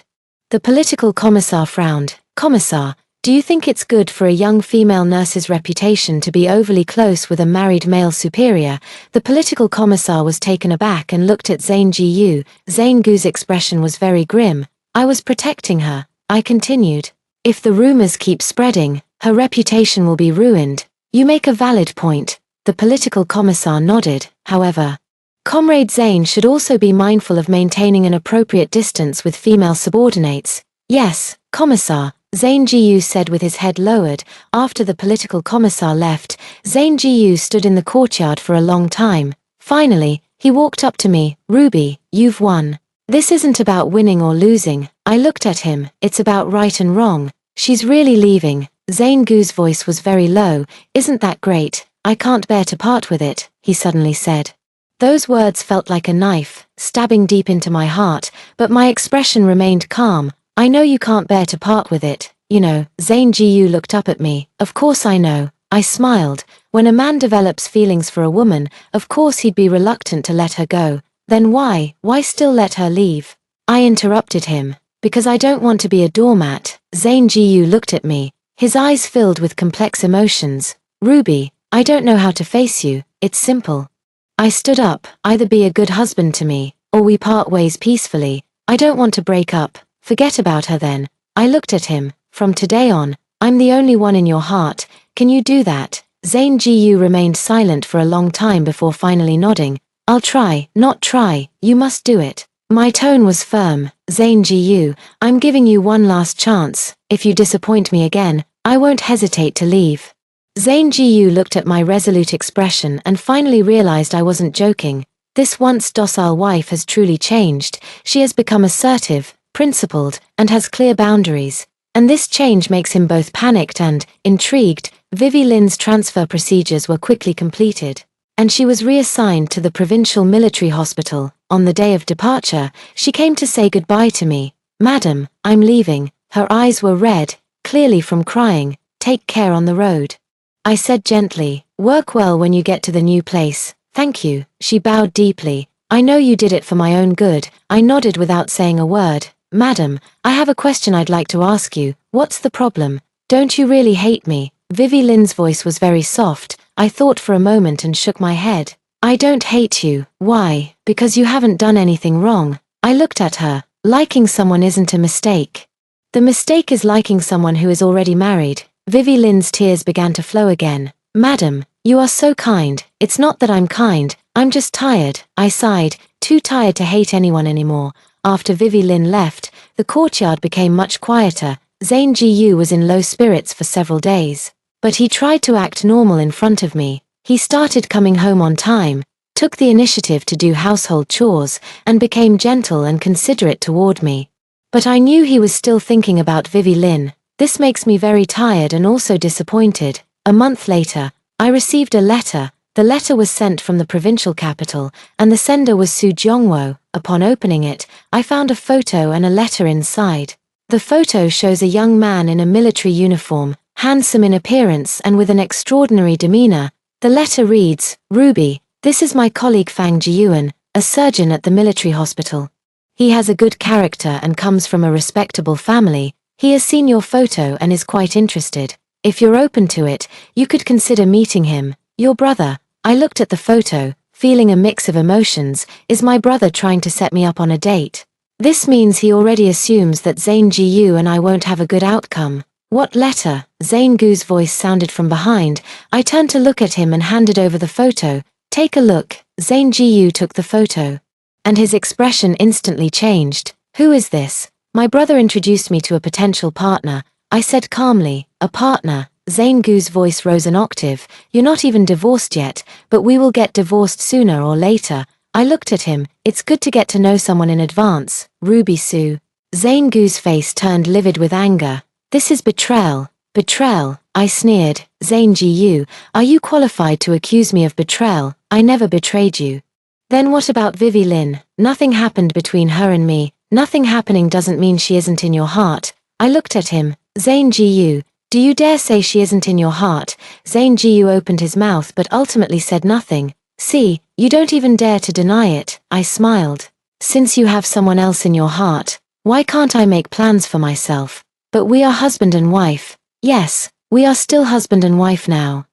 The political commissar frowned. Commissar, do you think it's good for a young female nurse's reputation to be overly close with a married male superior? The political commissar was taken aback and looked at Zane Gu. Zane Gu's expression was very grim. I was protecting her. I continued. If the rumors keep spreading, her reputation will be ruined. You make a valid point. The political commissar nodded, however. Comrade Zane should also be mindful of maintaining an appropriate distance with female subordinates. Yes, Commissar, Zane Gu said with his head lowered. After the political commissar left, Zane Gu stood in the courtyard for a long time. Finally, he walked up to me. Ruby, you've won. This isn't about winning or losing. I looked at him. It's about right and wrong. She's really leaving. Zane Gu's voice was very low. Isn't that great? I can't bear to part with it, he suddenly said. Those words felt like a knife, stabbing deep into my heart, but my expression remained calm. I know you can't bear to part with it, you know. Zane Gu looked up at me. Of course I know. I smiled. When a man develops feelings for a woman, of course he'd be reluctant to let her go. Then why still let her leave? I interrupted him. Because I don't want to be a doormat. Zane Gu looked at me. His eyes filled with complex emotions. Ruby, I don't know how to face you. It's simple. I stood up. Either be a good husband to me, or we part ways peacefully. I don't want to break up. Forget about her then. I looked at him. From today on, I'm the only one in your heart. Can you do that? Zane Gu remained silent for a long time before finally nodding. I'll try. Not try. You must do it. My tone was firm. Zane Gu, I'm giving you one last chance. If you disappoint me again, I won't hesitate to leave. Zane Gu looked at my resolute expression and finally realized I wasn't joking. This once docile wife has truly changed. She has become assertive, principled, and has clear boundaries. And this change makes him both panicked and intrigued. Vivi Lin's transfer procedures were quickly completed, and she was reassigned to the provincial military hospital. On the day of departure, she came to say goodbye to me. Madam, I'm leaving. Her eyes were red, clearly from crying. Take care on the road. I said gently, work well when you get to the new place. Thank you. She bowed deeply. I know you did it for my own good. I nodded without saying a word. Madam, I have a question I'd like to ask you. What's the problem? Don't you really hate me? Vivi Lin's voice was very soft. I thought for a moment and shook my head. I don't hate you. Why? Because you haven't done anything wrong. I looked at her. Liking someone isn't a mistake. The mistake is liking someone who is already married. Vivi Lin's tears began to flow again. Madam, you are so kind. It's not that I'm kind, I'm just tired. I sighed, too tired to hate anyone anymore. After Vivi Lin left, the courtyard became much quieter. Zane Gu was in low spirits for several days. But he tried to act normal in front of me. He started coming home on time, took the initiative to do household chores, and became gentle and considerate toward me. But I knew he was still thinking about Vivi Lin. This makes me very tired and also disappointed. A month later, I received a letter. The letter was sent from the provincial capital, and the sender was Su Jongwo. Upon opening it, I found a photo and a letter inside. The photo shows a young man in a military uniform, handsome in appearance and with an extraordinary demeanor. The letter reads, Ruby, this is my colleague Fang Jiyuan, a surgeon at the military hospital. He has a good character and comes from a respectable family. He has seen your photo and is quite interested. If you're open to it, you could consider meeting him. Your brother. I looked at the photo, feeling a mix of emotions. Is my brother trying to set me up on a date? This means he already assumes that Zane Gu and I won't have a good outcome. What letter? Zane Gu's voice sounded from behind. I turned to look at him and handed over the photo. Take a look. Zane Gu took the photo. And his expression instantly changed. Who is this? My brother introduced me to a potential partner. I said calmly, a partner. Zane Gu's voice rose an octave. You're not even divorced yet, but we will get divorced sooner or later. I looked at him. It's good to get to know someone in advance. Ruby Su. Zane Gu's face turned livid with anger. This is betrayal. Betrayal, I sneered. Zane Gu, are you qualified to accuse me of betrayal? I never betrayed you. Then what about Vivi Lin? Nothing happened between her and me. Nothing happening doesn't mean she isn't in your heart. I looked at him. Zane Gu, do you dare say she isn't in your heart? Zane Gu opened his mouth but ultimately said nothing. See, you don't even dare to deny it. I smiled. Since you have someone else in your heart, why can't I make plans for myself? But we are husband and wife. Yes, we are still husband and wife now.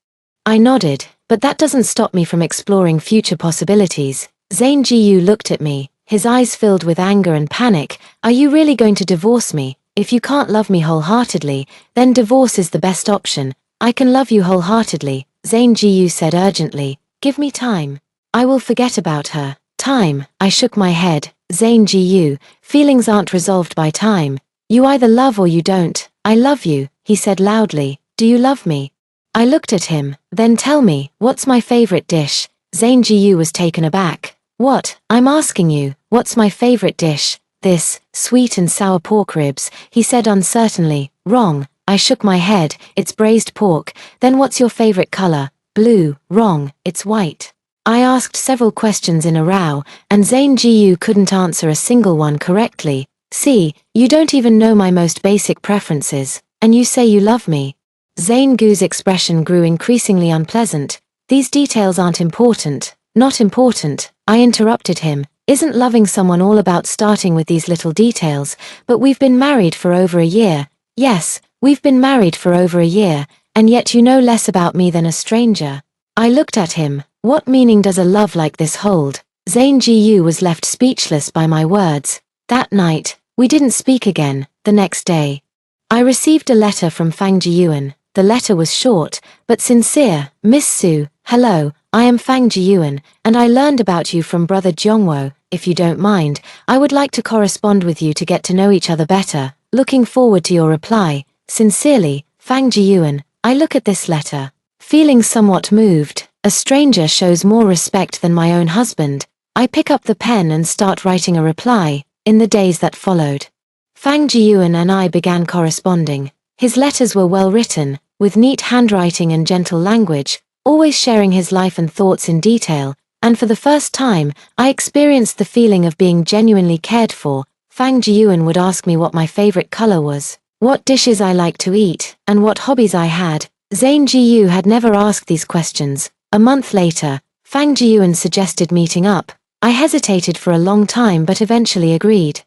I nodded, but that doesn't stop me from exploring future possibilities. Zane Gu looked at me, his eyes filled with anger and panic. Are you really going to divorce me? If you can't love me wholeheartedly, then divorce is the best option. I can love you wholeheartedly, Zane Gu said urgently. Give me time. I will forget about her. Time. I shook my head. Zane Gu, feelings aren't resolved by time. You either love or you don't. I love you, he said loudly. Do you love me? I looked at him. Then tell me, what's my favorite dish? Zane Gu was taken aback. What? I'm asking you, what's my favorite dish? This, sweet and sour pork ribs, he said uncertainly. Wrong. I shook my head. It's braised pork. Then what's your favorite color? Blue. Wrong. It's white. I asked several questions in a row, and Zane Gu couldn't answer a single one correctly. See, you don't even know my most basic preferences, and you say you love me. Zane Gu's expression grew increasingly unpleasant. These details aren't important. Not important, I interrupted him. Isn't loving someone all about starting with these little details? But we've been married for over a year. Yes, we've been married for over a year, and yet you know less about me than a stranger. I looked at him. What meaning does a love like this hold? Zane Gu was left speechless by my words. That night, we didn't speak again. The next day, I received a letter from Fang Jiyuan. The letter was short, but sincere. Miss Su, hello, I am Fang Jiyuan, and I learned about you from Brother Jongwo. If you don't mind, I would like to correspond with you to get to know each other better. Looking forward to your reply. Sincerely, Fang Jiyuan. I look at this letter, feeling somewhat moved. A stranger shows more respect than my own husband. I pick up the pen and start writing a reply. In the days that followed, Fang Jiyuan and I began corresponding. His letters were well written, with neat handwriting and gentle language, always sharing his life and thoughts in detail, and for the first time, I experienced the feeling of being genuinely cared for. Fang Jiyuan would ask me what my favorite color was, what dishes I liked to eat, and what hobbies I had. Zane Gu had never asked these questions. A month later, Fang Jiyuan suggested meeting up. I hesitated for a long time but eventually agreed.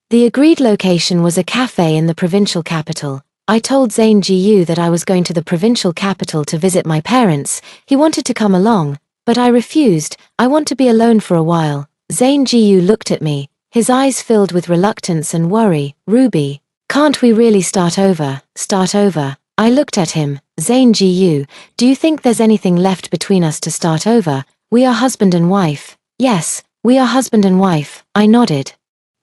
The agreed location was a cafe in the provincial capital. I told Zane Gu that I was going to the provincial capital to visit my parents. He wanted to come along, but I refused. I want to be alone for a while. Zane Gu looked at me, his eyes filled with reluctance and worry. Ruby, can't we really start over? Start over? I looked at him. Zane Gu, do you think there's anything left between us to start over? We are husband and wife. Yes, we are husband and wife, I nodded.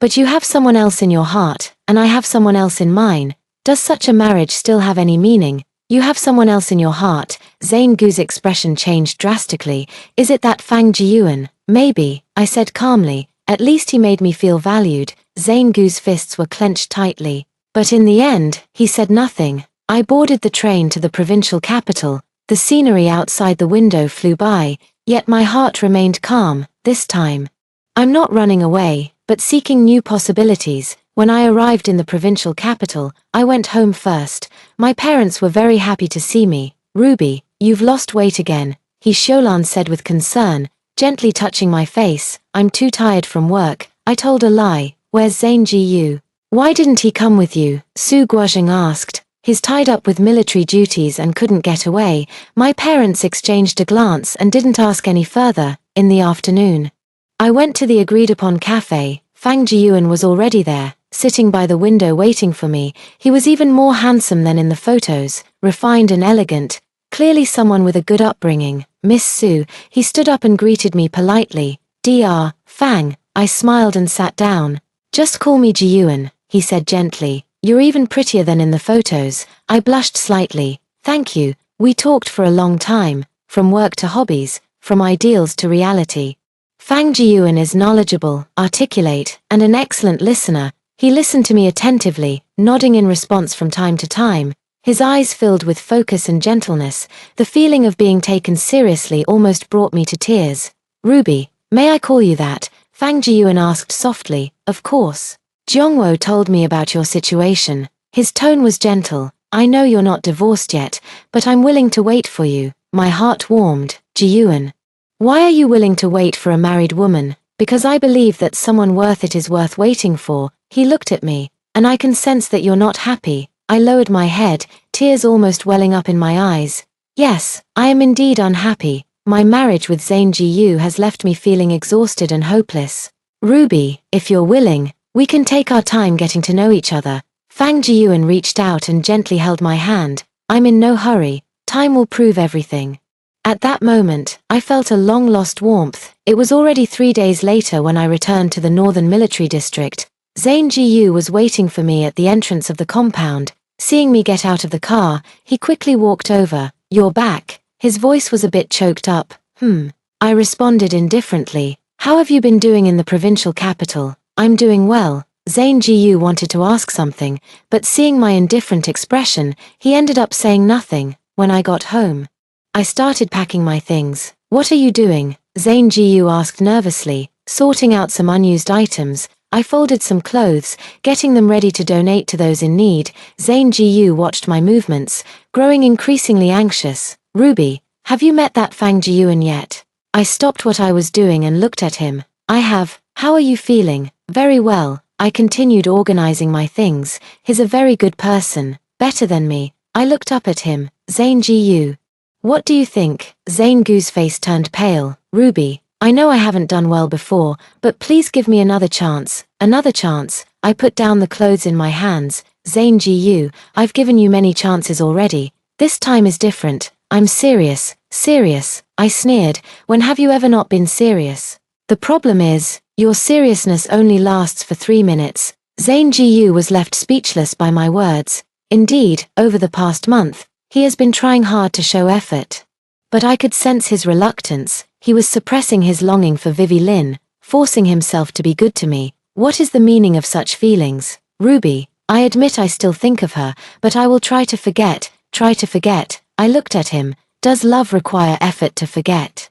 But you have someone else in your heart, and I have someone else in mine. Does such a marriage still have any meaning? You have someone else in your heart. Zane Gu's expression changed drastically. Is it that Fang Jiyuan? Maybe, I said calmly. At least he made me feel valued. Zane Gu's fists were clenched tightly. But in the end, he said nothing. I boarded the train to the provincial capital. The scenery outside the window flew by, yet my heart remained calm, this time. I'm not running away, but seeking new possibilities. When I arrived in the provincial capital, I went home first. My parents were very happy to see me. Ruby, you've lost weight again, he Sholan said with concern, gently touching my face. I'm too tired from work. I told a lie. Where's Zane Gu? Why didn't he come with you? Su Guozheng asked. He's tied up with military duties and couldn't get away. My parents exchanged a glance and didn't ask any further. In the afternoon, I went to the agreed-upon cafe. Fang Jiyuan was already there, sitting by the window waiting for me. He was even more handsome than in the photos, refined and elegant, clearly someone with a good upbringing. Miss Su, he stood up and greeted me politely. Dr. Fang, I smiled and sat down. Just call me Jiyuan, he said gently. You're even prettier than in the photos. I blushed slightly. Thank you. We talked for a long time, from work to hobbies, from ideals to reality. Fang Jiyuan is knowledgeable, articulate, and an excellent listener. He listened to me attentively, nodding in response from time to time, his eyes filled with focus and gentleness. The feeling of being taken seriously almost brought me to tears. Ruby, may I call you that? Fang Jiyuan asked softly. Of course. Jiongwo told me about your situation. His tone was gentle. I know you're not divorced yet, but I'm willing to wait for you. My heart warmed. Jiyuan. Why are you willing to wait for a married woman? Because I believe that someone worth it is worth waiting for. He looked at me, and I can sense that you're not happy. I lowered my head, tears almost welling up in my eyes. Yes, I am indeed unhappy. My marriage with Zane Gu has left me feeling exhausted and hopeless. Ruby, if you're willing, we can take our time getting to know each other. Fang Jiyuan reached out and gently held my hand. I'm in no hurry. Time will prove everything. At that moment, I felt a long-lost warmth. It was already 3 days later when I returned to the northern military district. Zane Gu was waiting for me at the entrance of the compound. Seeing me get out of the car, he quickly walked over. You're back. His voice was a bit choked up. I responded indifferently. How have you been doing in the provincial capital? I'm doing well. Zane Gu wanted to ask something, but seeing my indifferent expression, he ended up saying nothing. When I got home, I started packing my things. What are you doing? Zane Gu asked nervously, sorting out some unused items. I folded some clothes, getting them ready to donate to those in need. Zane Gu watched my movements, growing increasingly anxious. Ruby, have you met that Fang Jiyuan yet? I stopped what I was doing and looked at him. I have. How are you feeling? Very well. I continued organizing my things. He's a very good person, better than me. I looked up at him. Zane Gu. What do you think? Zane Gu's face turned pale. Ruby, I know I haven't done well before, but please give me another chance. Another chance. I put down the clothes in my hands. Zane Gu, I've given you many chances already. This time is different. I'm serious. Serious. I sneered. When have you ever not been serious? The problem is, your seriousness only lasts for 3 minutes. Zane Gu was left speechless by my words. Indeed, over the past month, he has been trying hard to show effort. But I could sense his reluctance. He was suppressing his longing for Vivi Lin, forcing himself to be good to me. What is the meaning of such feelings? Ruby, I admit I still think of her, but I will try to forget. Try to forget. I looked at him. Does love require effort to forget?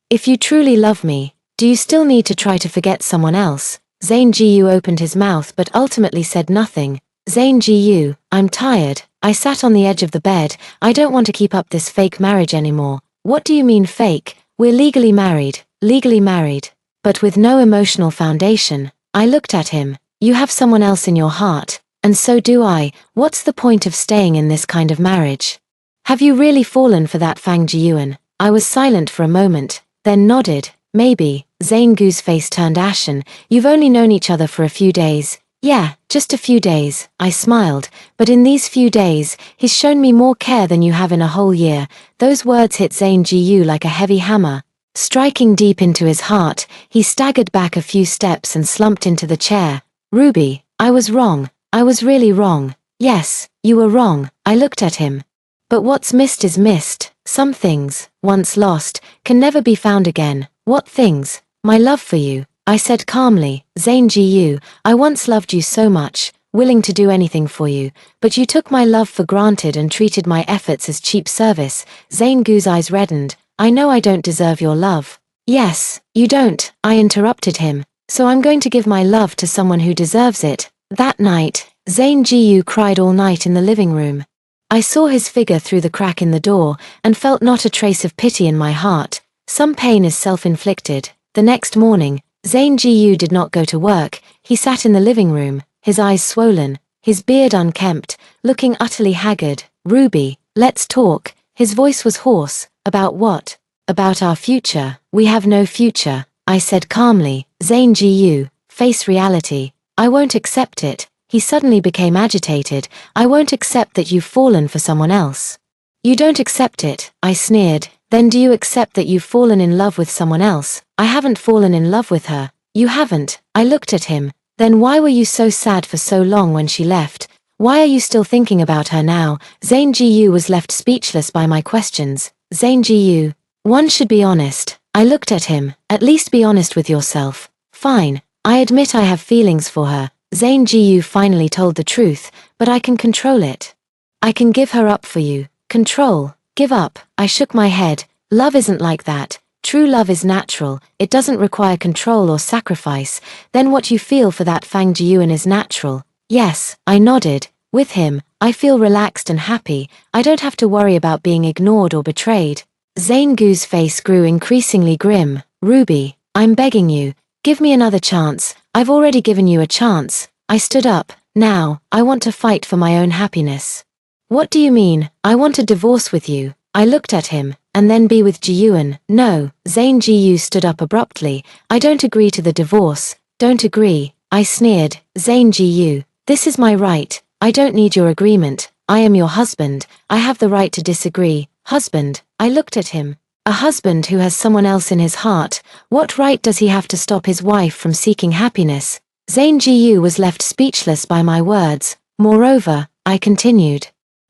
If you truly love me, do you still need to try to forget someone else? Zane Gu opened his mouth but ultimately said nothing. Zane Gu, I'm tired. I sat on the edge of the bed. I don't want to keep up this fake marriage anymore. What do you mean fake? We're legally married, but with no emotional foundation. I looked at him. You have someone else in your heart. And so do I. What's the point of staying in this kind of marriage? Have you really fallen for that Fang Jiyuan? I was silent for a moment, then nodded. Maybe. Zane Gu's face turned ashen. You've only known each other for a few days. Yeah, just a few days. I smiled. But in these few days, he's shown me more care than you have in a whole year. Those words hit Zane Jiyu like a heavy hammer. Striking deep into his heart, he staggered back a few steps and slumped into the chair. Ruby, I was wrong. I was really wrong. Yes, you were wrong. I looked at him. But what's missed is missed. Some things, once lost, can never be found again. What things? My love for you, I said calmly. Zane Jiyu, I once loved you so much, willing to do anything for you, but you took my love for granted and treated my efforts as cheap service. Zane Gu's eyes reddened. I know I don't deserve your love. Yes, you don't, I interrupted him. So I'm going to give my love to someone who deserves it. That night, Zane Jiyu cried all night in the living room. I saw his figure through the crack in the door and felt not a trace of pity in my heart. Some pain is self-inflicted. The next morning, Zane Jiyu did not go to work. He sat in the living room, his eyes swollen, his beard unkempt, looking utterly haggard. Ruby, let's talk. His voice was hoarse. About what? About our future. We have no future, I said calmly. Zane Jiyu, face reality. I won't accept it. He suddenly became agitated. I won't accept that you've fallen for someone else. You don't accept it, I sneered. Then do you accept that you've fallen in love with someone else? I haven't fallen in love with her. You haven't. I looked at him. Then why were you so sad for so long when she left? Why are you still thinking about her now? Zane Jiyu was left speechless by my questions. Zane Jiyu, one should be honest. I looked at him. At least be honest with yourself. Fine. I admit I have feelings for her. Zane Jiyu finally told the truth, but I can control it. I can give her up for you. Control. Give up. I shook my head. Love isn't like that. True love is natural. It doesn't require control or sacrifice. Then what you feel for that Fang Jiyuan is natural. Yes, I nodded. With him, I feel relaxed and happy. I don't have to worry about being ignored or betrayed. Zane Gu's face grew increasingly grim. Ruby, I'm begging you. Give me another chance. I've already given you a chance. I stood up. Now, I want to fight for my own happiness. What do you mean? I want a divorce with you. I looked at him, and then be with Jiyuan. No, Zane Jiyu stood up abruptly. I don't agree to the divorce. Don't agree. I sneered. Zane Jiyu, this is my right. I don't need your agreement. I am your husband. I have the right to disagree. Husband. I looked at him. A husband who has someone else in his heart. What right does he have to stop his wife from seeking happiness? Zane Jiyu was left speechless by my words. Moreover, I continued.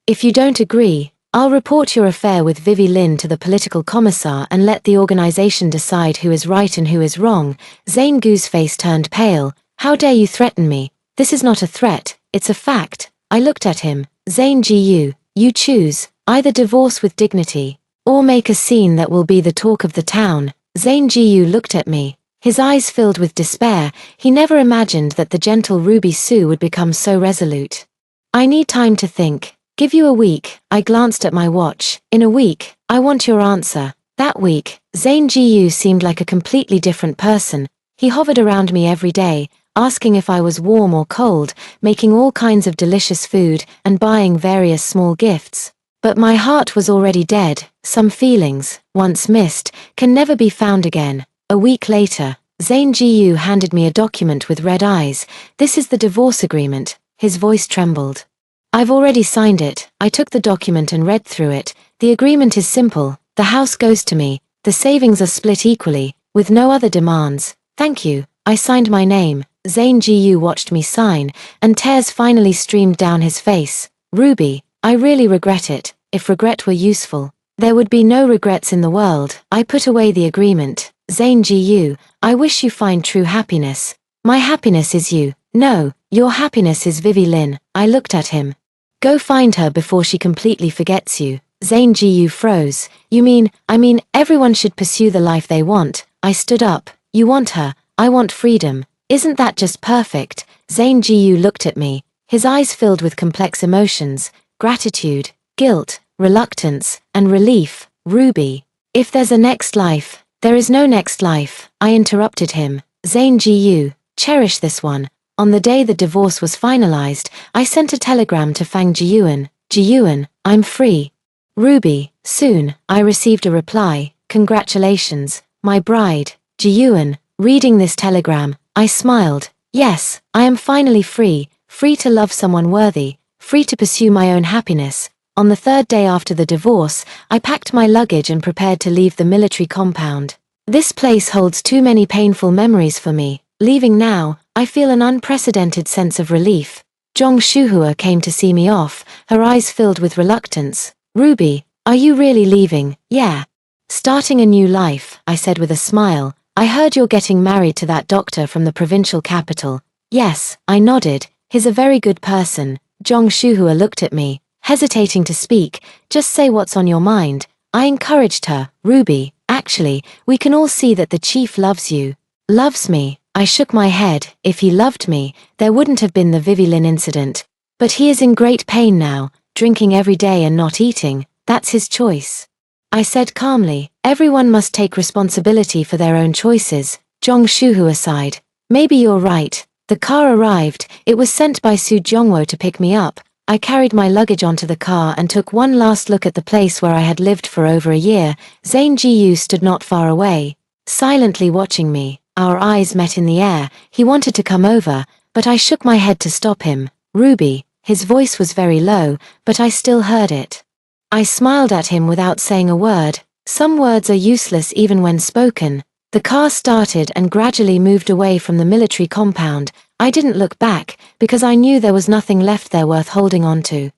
If you don't agree, I'll report your affair with Vivi Lin to the political commissar and let the organization decide who is right and who is wrong. Zane Gu's face turned pale. How dare you threaten me? This is not a threat, it's a fact. I looked at him. Zane Jiyu, you choose. Either divorce with dignity, or make a scene that will be the talk of the town. Zane Jiyu looked at me. His eyes filled with despair. He never imagined that the gentle Ruby Sue would become so resolute. I need time to think. Give you a week. I glanced at my watch. In a week, I want your answer. That week, Zane Jiyu seemed like a completely different person. He hovered around me every day, asking if I was warm or cold, making all kinds of delicious food, and buying various small gifts. But my heart was already dead. Some feelings, once missed, can never be found again. A week later, Zane Jiyu handed me a document with red eyes. This is the divorce agreement. His voice trembled. I've already signed it. I took the document and read through it. The agreement is simple. The house goes to me. The savings are split equally, with no other demands. Thank you. I signed my name. Zane Jiyu watched me sign, and tears finally streamed down his face. Ruby, I really regret it. If regret were useful, there would be no regrets in the world. I put away the agreement. Zane Jiyu, I wish you find true happiness. My happiness is you. No, your happiness is Vivi Lin. I looked at him. Go find her before she completely forgets you. Zane Jiyu froze. I mean, everyone should pursue the life they want. I stood up. You want her. I want freedom. Isn't that just perfect? Zane Jiyu looked at me. His eyes filled with complex emotions. Gratitude, guilt, reluctance, and relief. Ruby, if there's a next life, there is no next life. I interrupted him. Zane Jiyu, cherish this one. On the day the divorce was finalized, I sent a telegram to Fang Jiyuan. Jiyuan, I'm free. Ruby, soon, I received a reply, congratulations, my bride. Jiyuan, reading this telegram, I smiled. Yes, I am finally free, free to love someone worthy, free to pursue my own happiness. On the third day after the divorce, I packed my luggage and prepared to leave the military compound. This place holds too many painful memories for me. Leaving now, I feel an unprecedented sense of relief. Zhong Shuhua came to see me off, her eyes filled with reluctance. Ruby, are you really leaving? Yeah. Starting a new life, I said with a smile. I heard you're getting married to that doctor from the provincial capital. Yes, I nodded. He's a very good person. Zhong Shuhua looked at me, hesitating to speak. Just say what's on your mind. I encouraged her. Ruby, actually, we can all see that the chief loves you. Loves me. I shook my head. If he loved me, there wouldn't have been the Vivi-Lin incident. But he is in great pain now, drinking every day and not eating. That's his choice. I said calmly, everyone must take responsibility for their own choices. Zhong Shuhua sighed. Maybe you're right. The car arrived. It was sent by Su Zhongwo to pick me up. I carried my luggage onto the car and took one last look at the place where I had lived for over a year. Zhang Jiyu stood not far away, silently watching me. Our eyes met in the air. He wanted to come over, but I shook my head to stop him. Ruby, his voice was very low, but I still heard it. I smiled at him without saying a word. Some words are useless even when spoken. The car started and gradually moved away from the military compound. I didn't look back, because I knew there was nothing left there worth holding on to.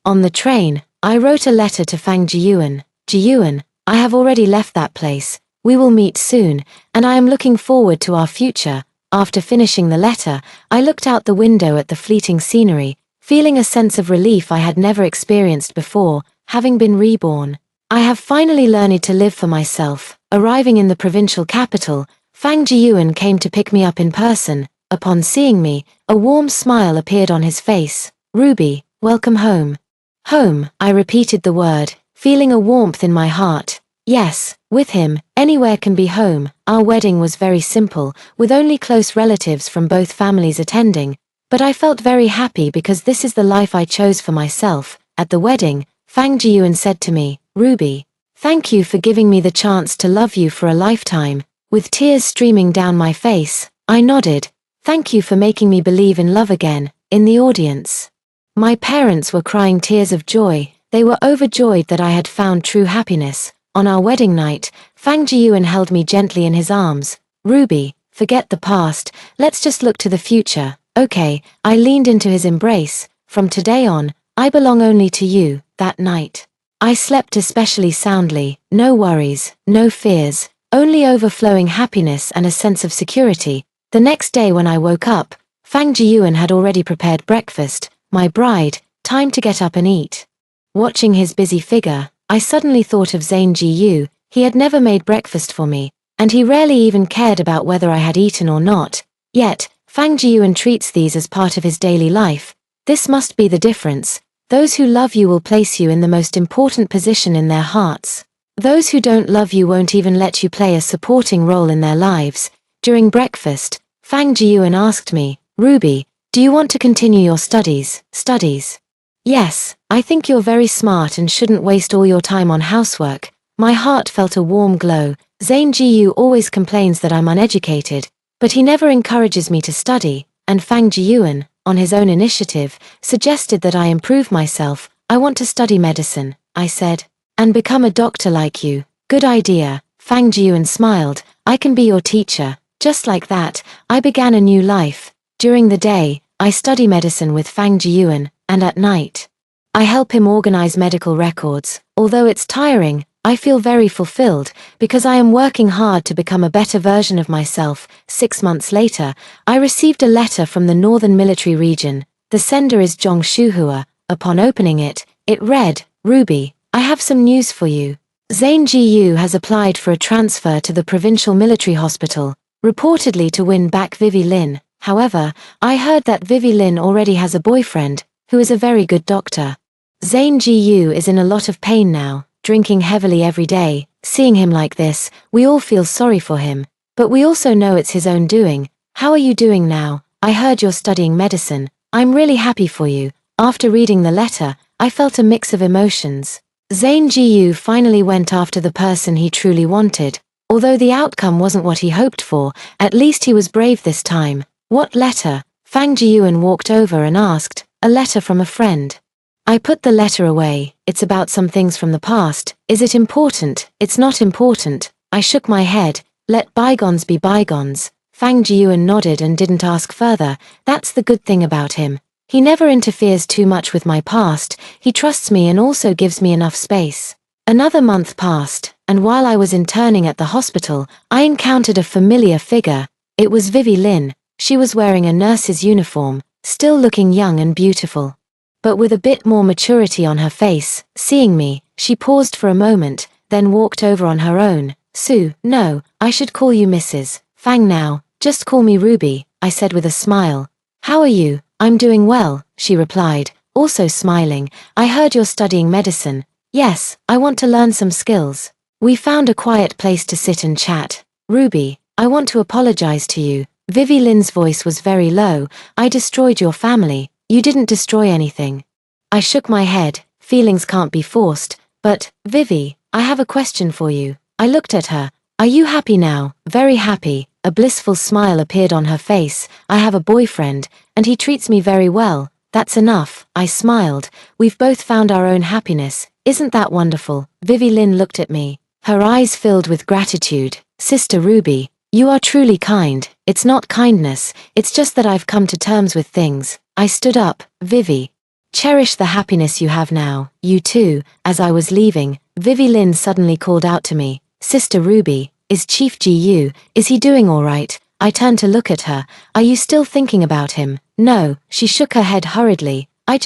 On the train, I wrote a letter to Fang Jiyuan. Jiyuan, I have already left that place. We will meet soon, and I am looking forward to our future. After finishing the letter, I looked out the window at the fleeting scenery, feeling a sense of relief I had never experienced before, having been reborn. I have finally learned to live for myself. Arriving in the provincial capital, Fang Jiyuan came to pick me up in person. Upon seeing me, a warm smile appeared on his face. Ruby, welcome home. Home, I repeated the word, feeling a warmth in my heart. Yes, with him, anywhere can be home. Our wedding was very simple, with only close relatives from both families attending, but I felt very happy because this is the life I chose for myself. At the wedding, Fang Jiyuan said to me, Ruby, thank you for giving me the chance to love you for a lifetime. With tears streaming down my face, I nodded. Thank you for making me believe in love again. In the audience, my parents were crying tears of joy. They were overjoyed that I had found true happiness. On our wedding night, Fang Jiyuan held me gently in his arms. Ruby, forget the past, let's just look to the future. Okay, I leaned into his embrace. From today on, I belong only to you. That night, I slept especially soundly. No worries, no fears, only overflowing happiness and a sense of security. The next day when I woke up, Fang Jiyuan had already prepared breakfast. My bride, time to get up and eat. Watching his busy figure, I suddenly thought of Zhang Jiyu. He had never made breakfast for me, and he rarely even cared about whether I had eaten or not. Yet, Fang Jiyuan treats these as part of his daily life. This must be the difference. Those who love you will place you in the most important position in their hearts. Those who don't love you won't even let you play a supporting role in their lives. During breakfast, Fang Jiyuan asked me, Ruby, do you want to continue your studies? Studies? Yes, I think you're very smart and shouldn't waste all your time on housework. My heart felt a warm glow. Zhang Jiyu always complains that I'm uneducated, but he never encourages me to study, and Fang Jiyuan, on his own initiative, suggested that I improve myself. I want to study medicine, I said, and become a doctor like you. Good idea. Fang Jiyuan smiled. I can be your teacher. Just like that, I began a new life. During the day, I study medicine with Fang Jiyuan, and at night, I help him organize medical records. Although it's tiring, I feel very fulfilled, because I am working hard to become a better version of myself. 6 months later, I received a letter from the Northern Military Region. The sender is Zhong Shuhua. Upon opening it, it read, Ruby, I have some news for you. Zhang Jiyu has applied for a transfer to the Provincial Military Hospital, reportedly to win back Vivi-Lin. However, I heard that Vivi-Lin already has a boyfriend, who is a very good doctor. Zhang Jiyu is in a lot of pain now, drinking heavily every day. Seeing him like this, we all feel sorry for him, but we also know it's his own doing. How are you doing now? I heard you're studying medicine. I'm really happy for you. After reading the letter, I felt a mix of emotions. Zhang Jiyu finally went after the person he truly wanted. Although the outcome wasn't what he hoped for, at least he was brave this time. What letter? Fang Jiyuan walked over and asked. A letter from a friend. I put the letter away. It's about some things from the past. Is it important? It's not important. I shook my head. Let bygones be bygones. Fang Jiyuan nodded and didn't ask further. That's the good thing about him. He never interferes too much with my past. He trusts me and also gives me enough space. Another month passed, and while I was interning at the hospital, I encountered a familiar figure. It was Vivi Lin. She was wearing a nurse's uniform, still looking young and beautiful, but with a bit more maturity on her face. Seeing me, she paused for a moment, then walked over on her own. Sue, no, I should call you Mrs. Fang now, just call me Ruby, I said with a smile. How are you? I'm doing well, she replied, also smiling. I heard you're studying medicine. Yes, I want to learn some skills. We found a quiet place to sit and chat. Ruby, I want to apologize to you. Vivi Lin's voice was very low. I destroyed your family. You didn't destroy anything. I shook my head. Feelings can't be forced. But, Vivi, I have a question for you. I looked at her. Are you happy now? Very happy. A blissful smile appeared on her face. I have a boyfriend, and he treats me very well. That's enough. I smiled. We've both found our own happiness. Isn't that wonderful? Vivi Lin looked at me. Her eyes filled with gratitude. Sister Ruby, you are truly kind. It's not kindness, it's just that I've come to terms with things. I stood up. Vivi, cherish the happiness you have now. You too. As I was leaving, Vivi Lin suddenly called out to me. Sister Ruby, is Chief Ji-Yu, is he doing all right? I turned to look at her. Are you still thinking about him? No, she shook her head hurriedly. I'm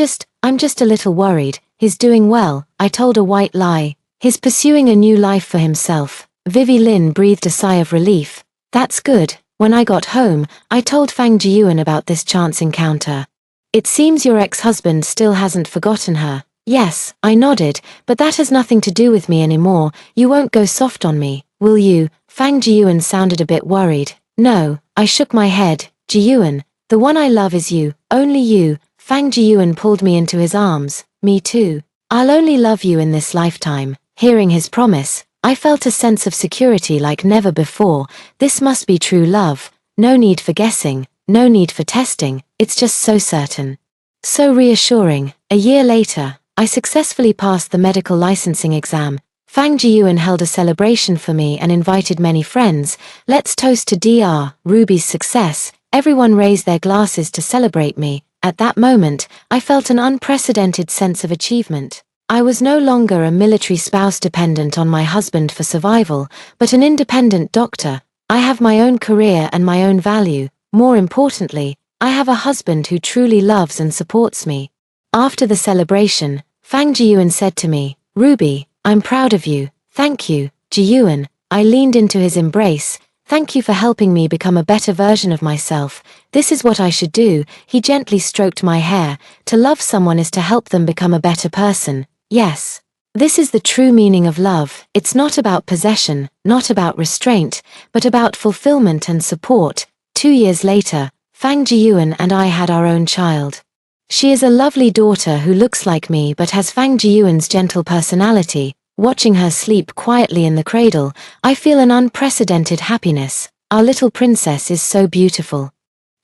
just a little worried. He's doing well, I told a white lie. He's pursuing a new life for himself. Vivi Lin breathed a sigh of relief. That's good. When I got home, I told Fang Jiyuan about this chance encounter. It seems your ex-husband still hasn't forgotten her. Yes, I nodded, but that has nothing to do with me anymore. You won't go soft on me, will you? Fang Jiyuan sounded a bit worried. No, I shook my head. Jiyuan, the one I love is you, only you. Fang Jiyuan pulled me into his arms. Me too. I'll only love you in this lifetime. Hearing his promise, I felt a sense of security like never before. This must be true love. No need for guessing, no need for testing, it's just so certain. So reassuring. A year later, I successfully passed the medical licensing exam. Fang Jiyuan held a celebration for me and invited many friends. Let's toast to Dr. Ruby's success. Everyone raised their glasses to celebrate me. At that moment, I felt an unprecedented sense of achievement. I was no longer a military spouse dependent on my husband for survival, but an independent doctor. I have my own career and my own value. More importantly, I have a husband who truly loves and supports me. After the celebration, Fang Jiyuan said to me, Ruby, I'm proud of you. Thank you, Jiyuan. I leaned into his embrace. Thank you for helping me become a better version of myself. This is what I should do. He gently stroked my hair. To love someone is to help them become a better person. Yes. This is the true meaning of love. It's not about possession, not about restraint, but about fulfillment and support. 2 years later, Fang Jiyuan and I had our own child. She is a lovely daughter who looks like me but has Fang Jiyuan's gentle personality. Watching her sleep quietly in the cradle, I feel an unprecedented happiness. Our little princess is so beautiful.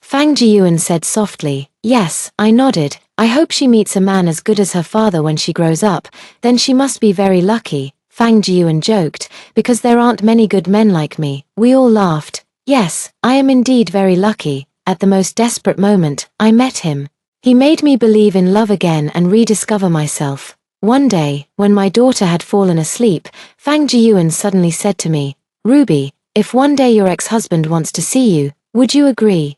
Fang Jiyuan said softly. Yes, I nodded. I hope she meets a man as good as her father when she grows up. Then she must be very lucky. Fang Jiyuan joked, because there aren't many good men like me. We all laughed. Yes, I am indeed very lucky. At the most desperate moment, I met him. He made me believe in love again and rediscover myself. One day, when my daughter had fallen asleep, Fang Jiyuan suddenly said to me, Ruby, if one day your ex-husband wants to see you, would you agree?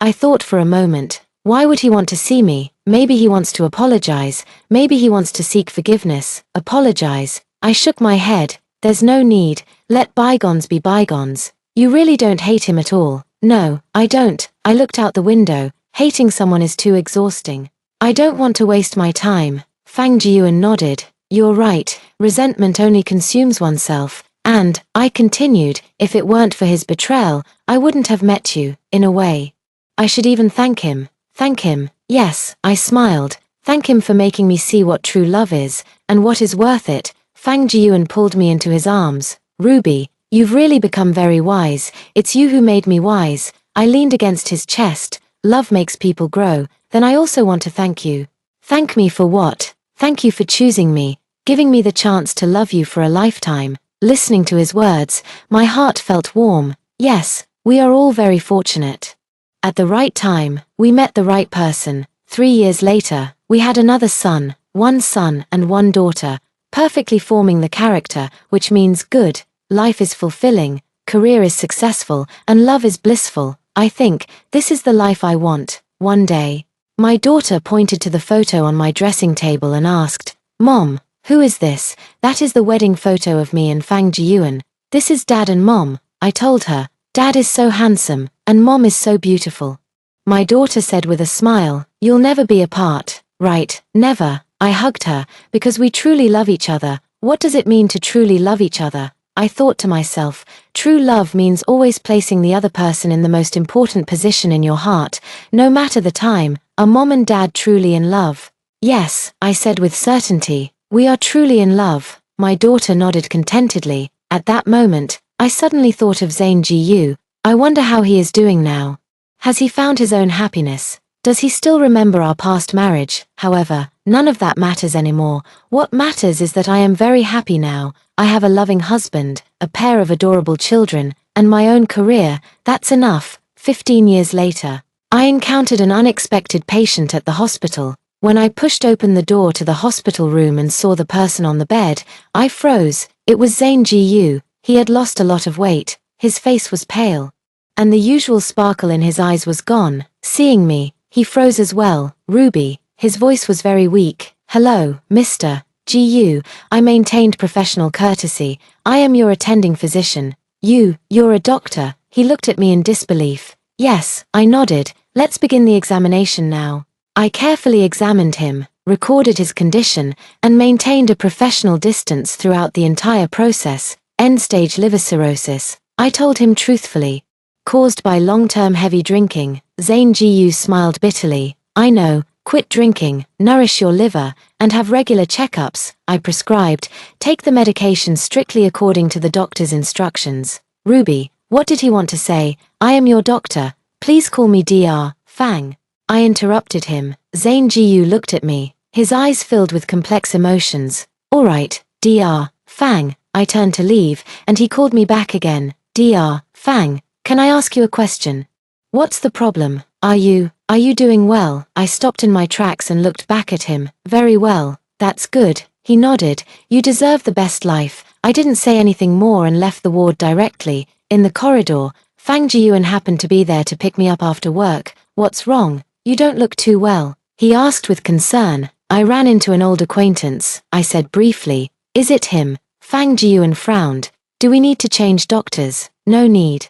I thought for a moment. Why would he want to see me? Maybe he wants to apologize. Maybe he wants to seek forgiveness. Apologize. I shook my head. There's no need. Let bygones be bygones. You really don't hate him at all. No, I don't. I looked out the window. Hating someone is too exhausting. I don't want to waste my time. Fang Jiyuan nodded. You're right. Resentment only consumes oneself. And, I continued, if it weren't for his betrayal, I wouldn't have met you, in a way. I should even thank him. Thank him, yes, I smiled. Thank him for making me see what true love is, and what is worth it. Fang Jiyuan pulled me into his arms. Ruby, you've really become very wise. It's you who made me wise. I leaned against his chest. Love makes people grow. Then I also want to thank you. Thank me for what? Thank you for choosing me, giving me the chance to love you for a lifetime. Listening to his words, my heart felt warm. Yes, we are all very fortunate. At the right time, we met the right person. 3 years later, we had another son, one son and one daughter, perfectly forming the character, which means good, life is fulfilling, career is successful, and love is blissful. I think, this is the life I want. One day, my daughter pointed to the photo on my dressing table and asked, Mom, who is this? That is the wedding photo of me and Fang Jiyuan. This is Dad and Mom. I told her, Dad is so handsome, and Mom is so beautiful. My daughter said with a smile, you'll never be apart, right? Never. I hugged her, because we truly love each other. What does it mean to truly love each other? I thought to myself, true love means always placing the other person in the most important position in your heart, no matter the time. Are Mom and Dad truly in love? Yes, I said with certainty, we are truly in love. My daughter nodded contentedly. At that moment, I suddenly thought of Zane Ji. I wonder how he is doing now. Has he found his own happiness? Does he still remember our past marriage? However, none of that matters anymore. What matters is that I am very happy now. I have a loving husband, a pair of adorable children, and my own career. That's enough. 15 years later, I encountered an unexpected patient at the hospital. When I pushed open the door to the hospital room and saw the person on the bed, I froze. It was Zane Ji. He had lost a lot of weight. His face was pale, and the usual sparkle in his eyes was gone. Seeing me, he froze as well. Ruby, his voice was very weak. Hello, Mr. Ji. I maintained professional courtesy. I am your attending physician. You're a doctor. He looked at me in disbelief. Yes, I nodded. Let's begin the examination now. I carefully examined him, recorded his condition, and maintained a professional distance throughout the entire process. End-stage liver cirrhosis, I told him truthfully. Caused by long-term heavy drinking. Zane Ji smiled bitterly. I know, quit drinking, nourish your liver, and have regular checkups. I prescribed, take the medication strictly according to the doctor's instructions. Ruby, what did he want to say? I am your doctor. Please call me Dr. Fang. I interrupted him. Zane Ji looked at me, his eyes filled with complex emotions. All right, Dr. Fang. I turned to leave, and he called me back again. Dr. Fang, can I ask you a question? What's the problem? Are you doing well? I stopped in my tracks and looked back at him. Very well. That's good. He nodded. You deserve the best life. I didn't say anything more and left the ward directly. In the corridor, Fang Jiyuan happened to be there to pick me up after work. What's wrong? You don't look too well, he asked with concern. I ran into an old acquaintance. I said briefly, is it him? Fang Jiyuan frowned. Do we need to change doctors? No need.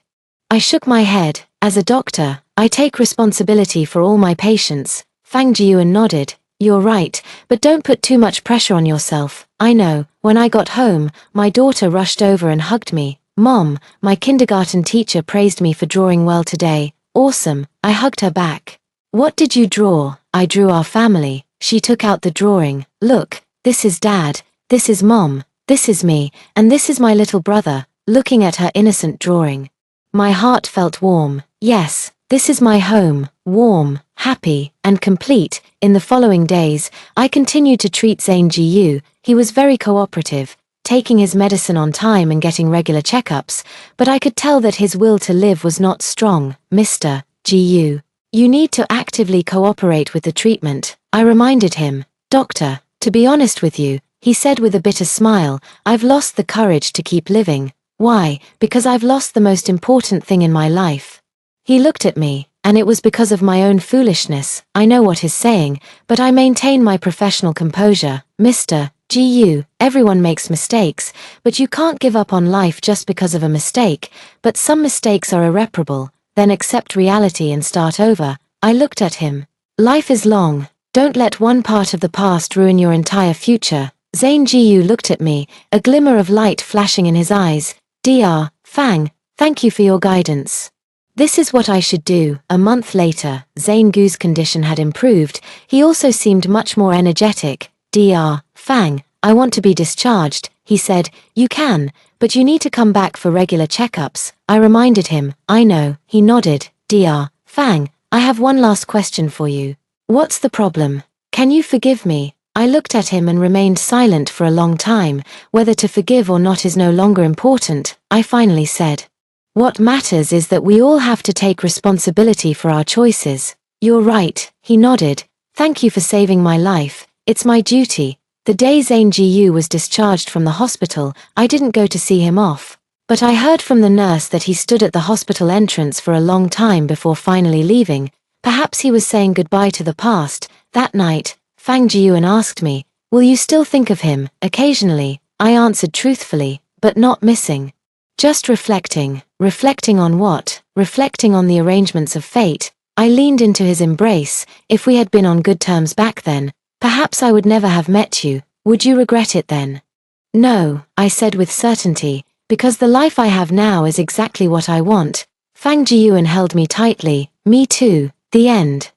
I shook my head. As a doctor, I take responsibility for all my patients. Fang Jiyuan nodded. You're right, but don't put too much pressure on yourself. I know. When I got home, my daughter rushed over and hugged me. Mom, my kindergarten teacher praised me for drawing well today. Awesome. I hugged her back. What did you draw? I drew our family. She took out the drawing. Look, this is Dad, this is Mom, this is me, and this is my little brother. Looking at her innocent drawing, my heart felt warm. Yes, this is my home, warm, happy, and complete. In the following days, I continued to treat Zane Ji. He was very cooperative, taking his medicine on time and getting regular checkups, but I could tell that his will to live was not strong. Mr. Ji, you need to actively cooperate with the treatment, I reminded him. Doctor, to be honest with you, he said with a bitter smile, I've lost the courage to keep living. Why? Because I've lost the most important thing in my life. He looked at me, and it was because of my own foolishness. I know what he's saying, but I maintain my professional composure. Mr. Ji, everyone makes mistakes, but you can't give up on life just because of a mistake. But some mistakes are irreparable. Then accept reality and start over. I looked at him. Life is long. Don't let one part of the past ruin your entire future. Zane Ji looked at me, a glimmer of light flashing in his eyes. Dr. Fang, thank you for your guidance. This is what I should do. A month later, Zhang Gu's condition had improved. He also seemed much more energetic. Dr. Fang, I want to be discharged, he said. You can, but you need to come back for regular checkups. I reminded him. I know, he nodded. Dr. Fang, I have one last question for you. What's the problem? Can you forgive me? I looked at him and remained silent for a long time. Whether to forgive or not is no longer important, I finally said. What matters is that we all have to take responsibility for our choices. You're right, he nodded. Thank you for saving my life. It's my duty. The day Zhang Gu was discharged from the hospital, I didn't go to see him off. But I heard from the nurse that he stood at the hospital entrance for a long time before finally leaving. Perhaps he was saying goodbye to the past. That night, Fang Jiuyuan asked me, will you still think of him? Occasionally, I answered truthfully, but not missing. Just reflecting. Reflecting on what? Reflecting on the arrangements of fate. I leaned into his embrace. If we had been on good terms back then, perhaps I would never have met you. Would you regret it then? No, I said with certainty, because the life I have now is exactly what I want. Fang Jiuyuan held me tightly. Me too. The end.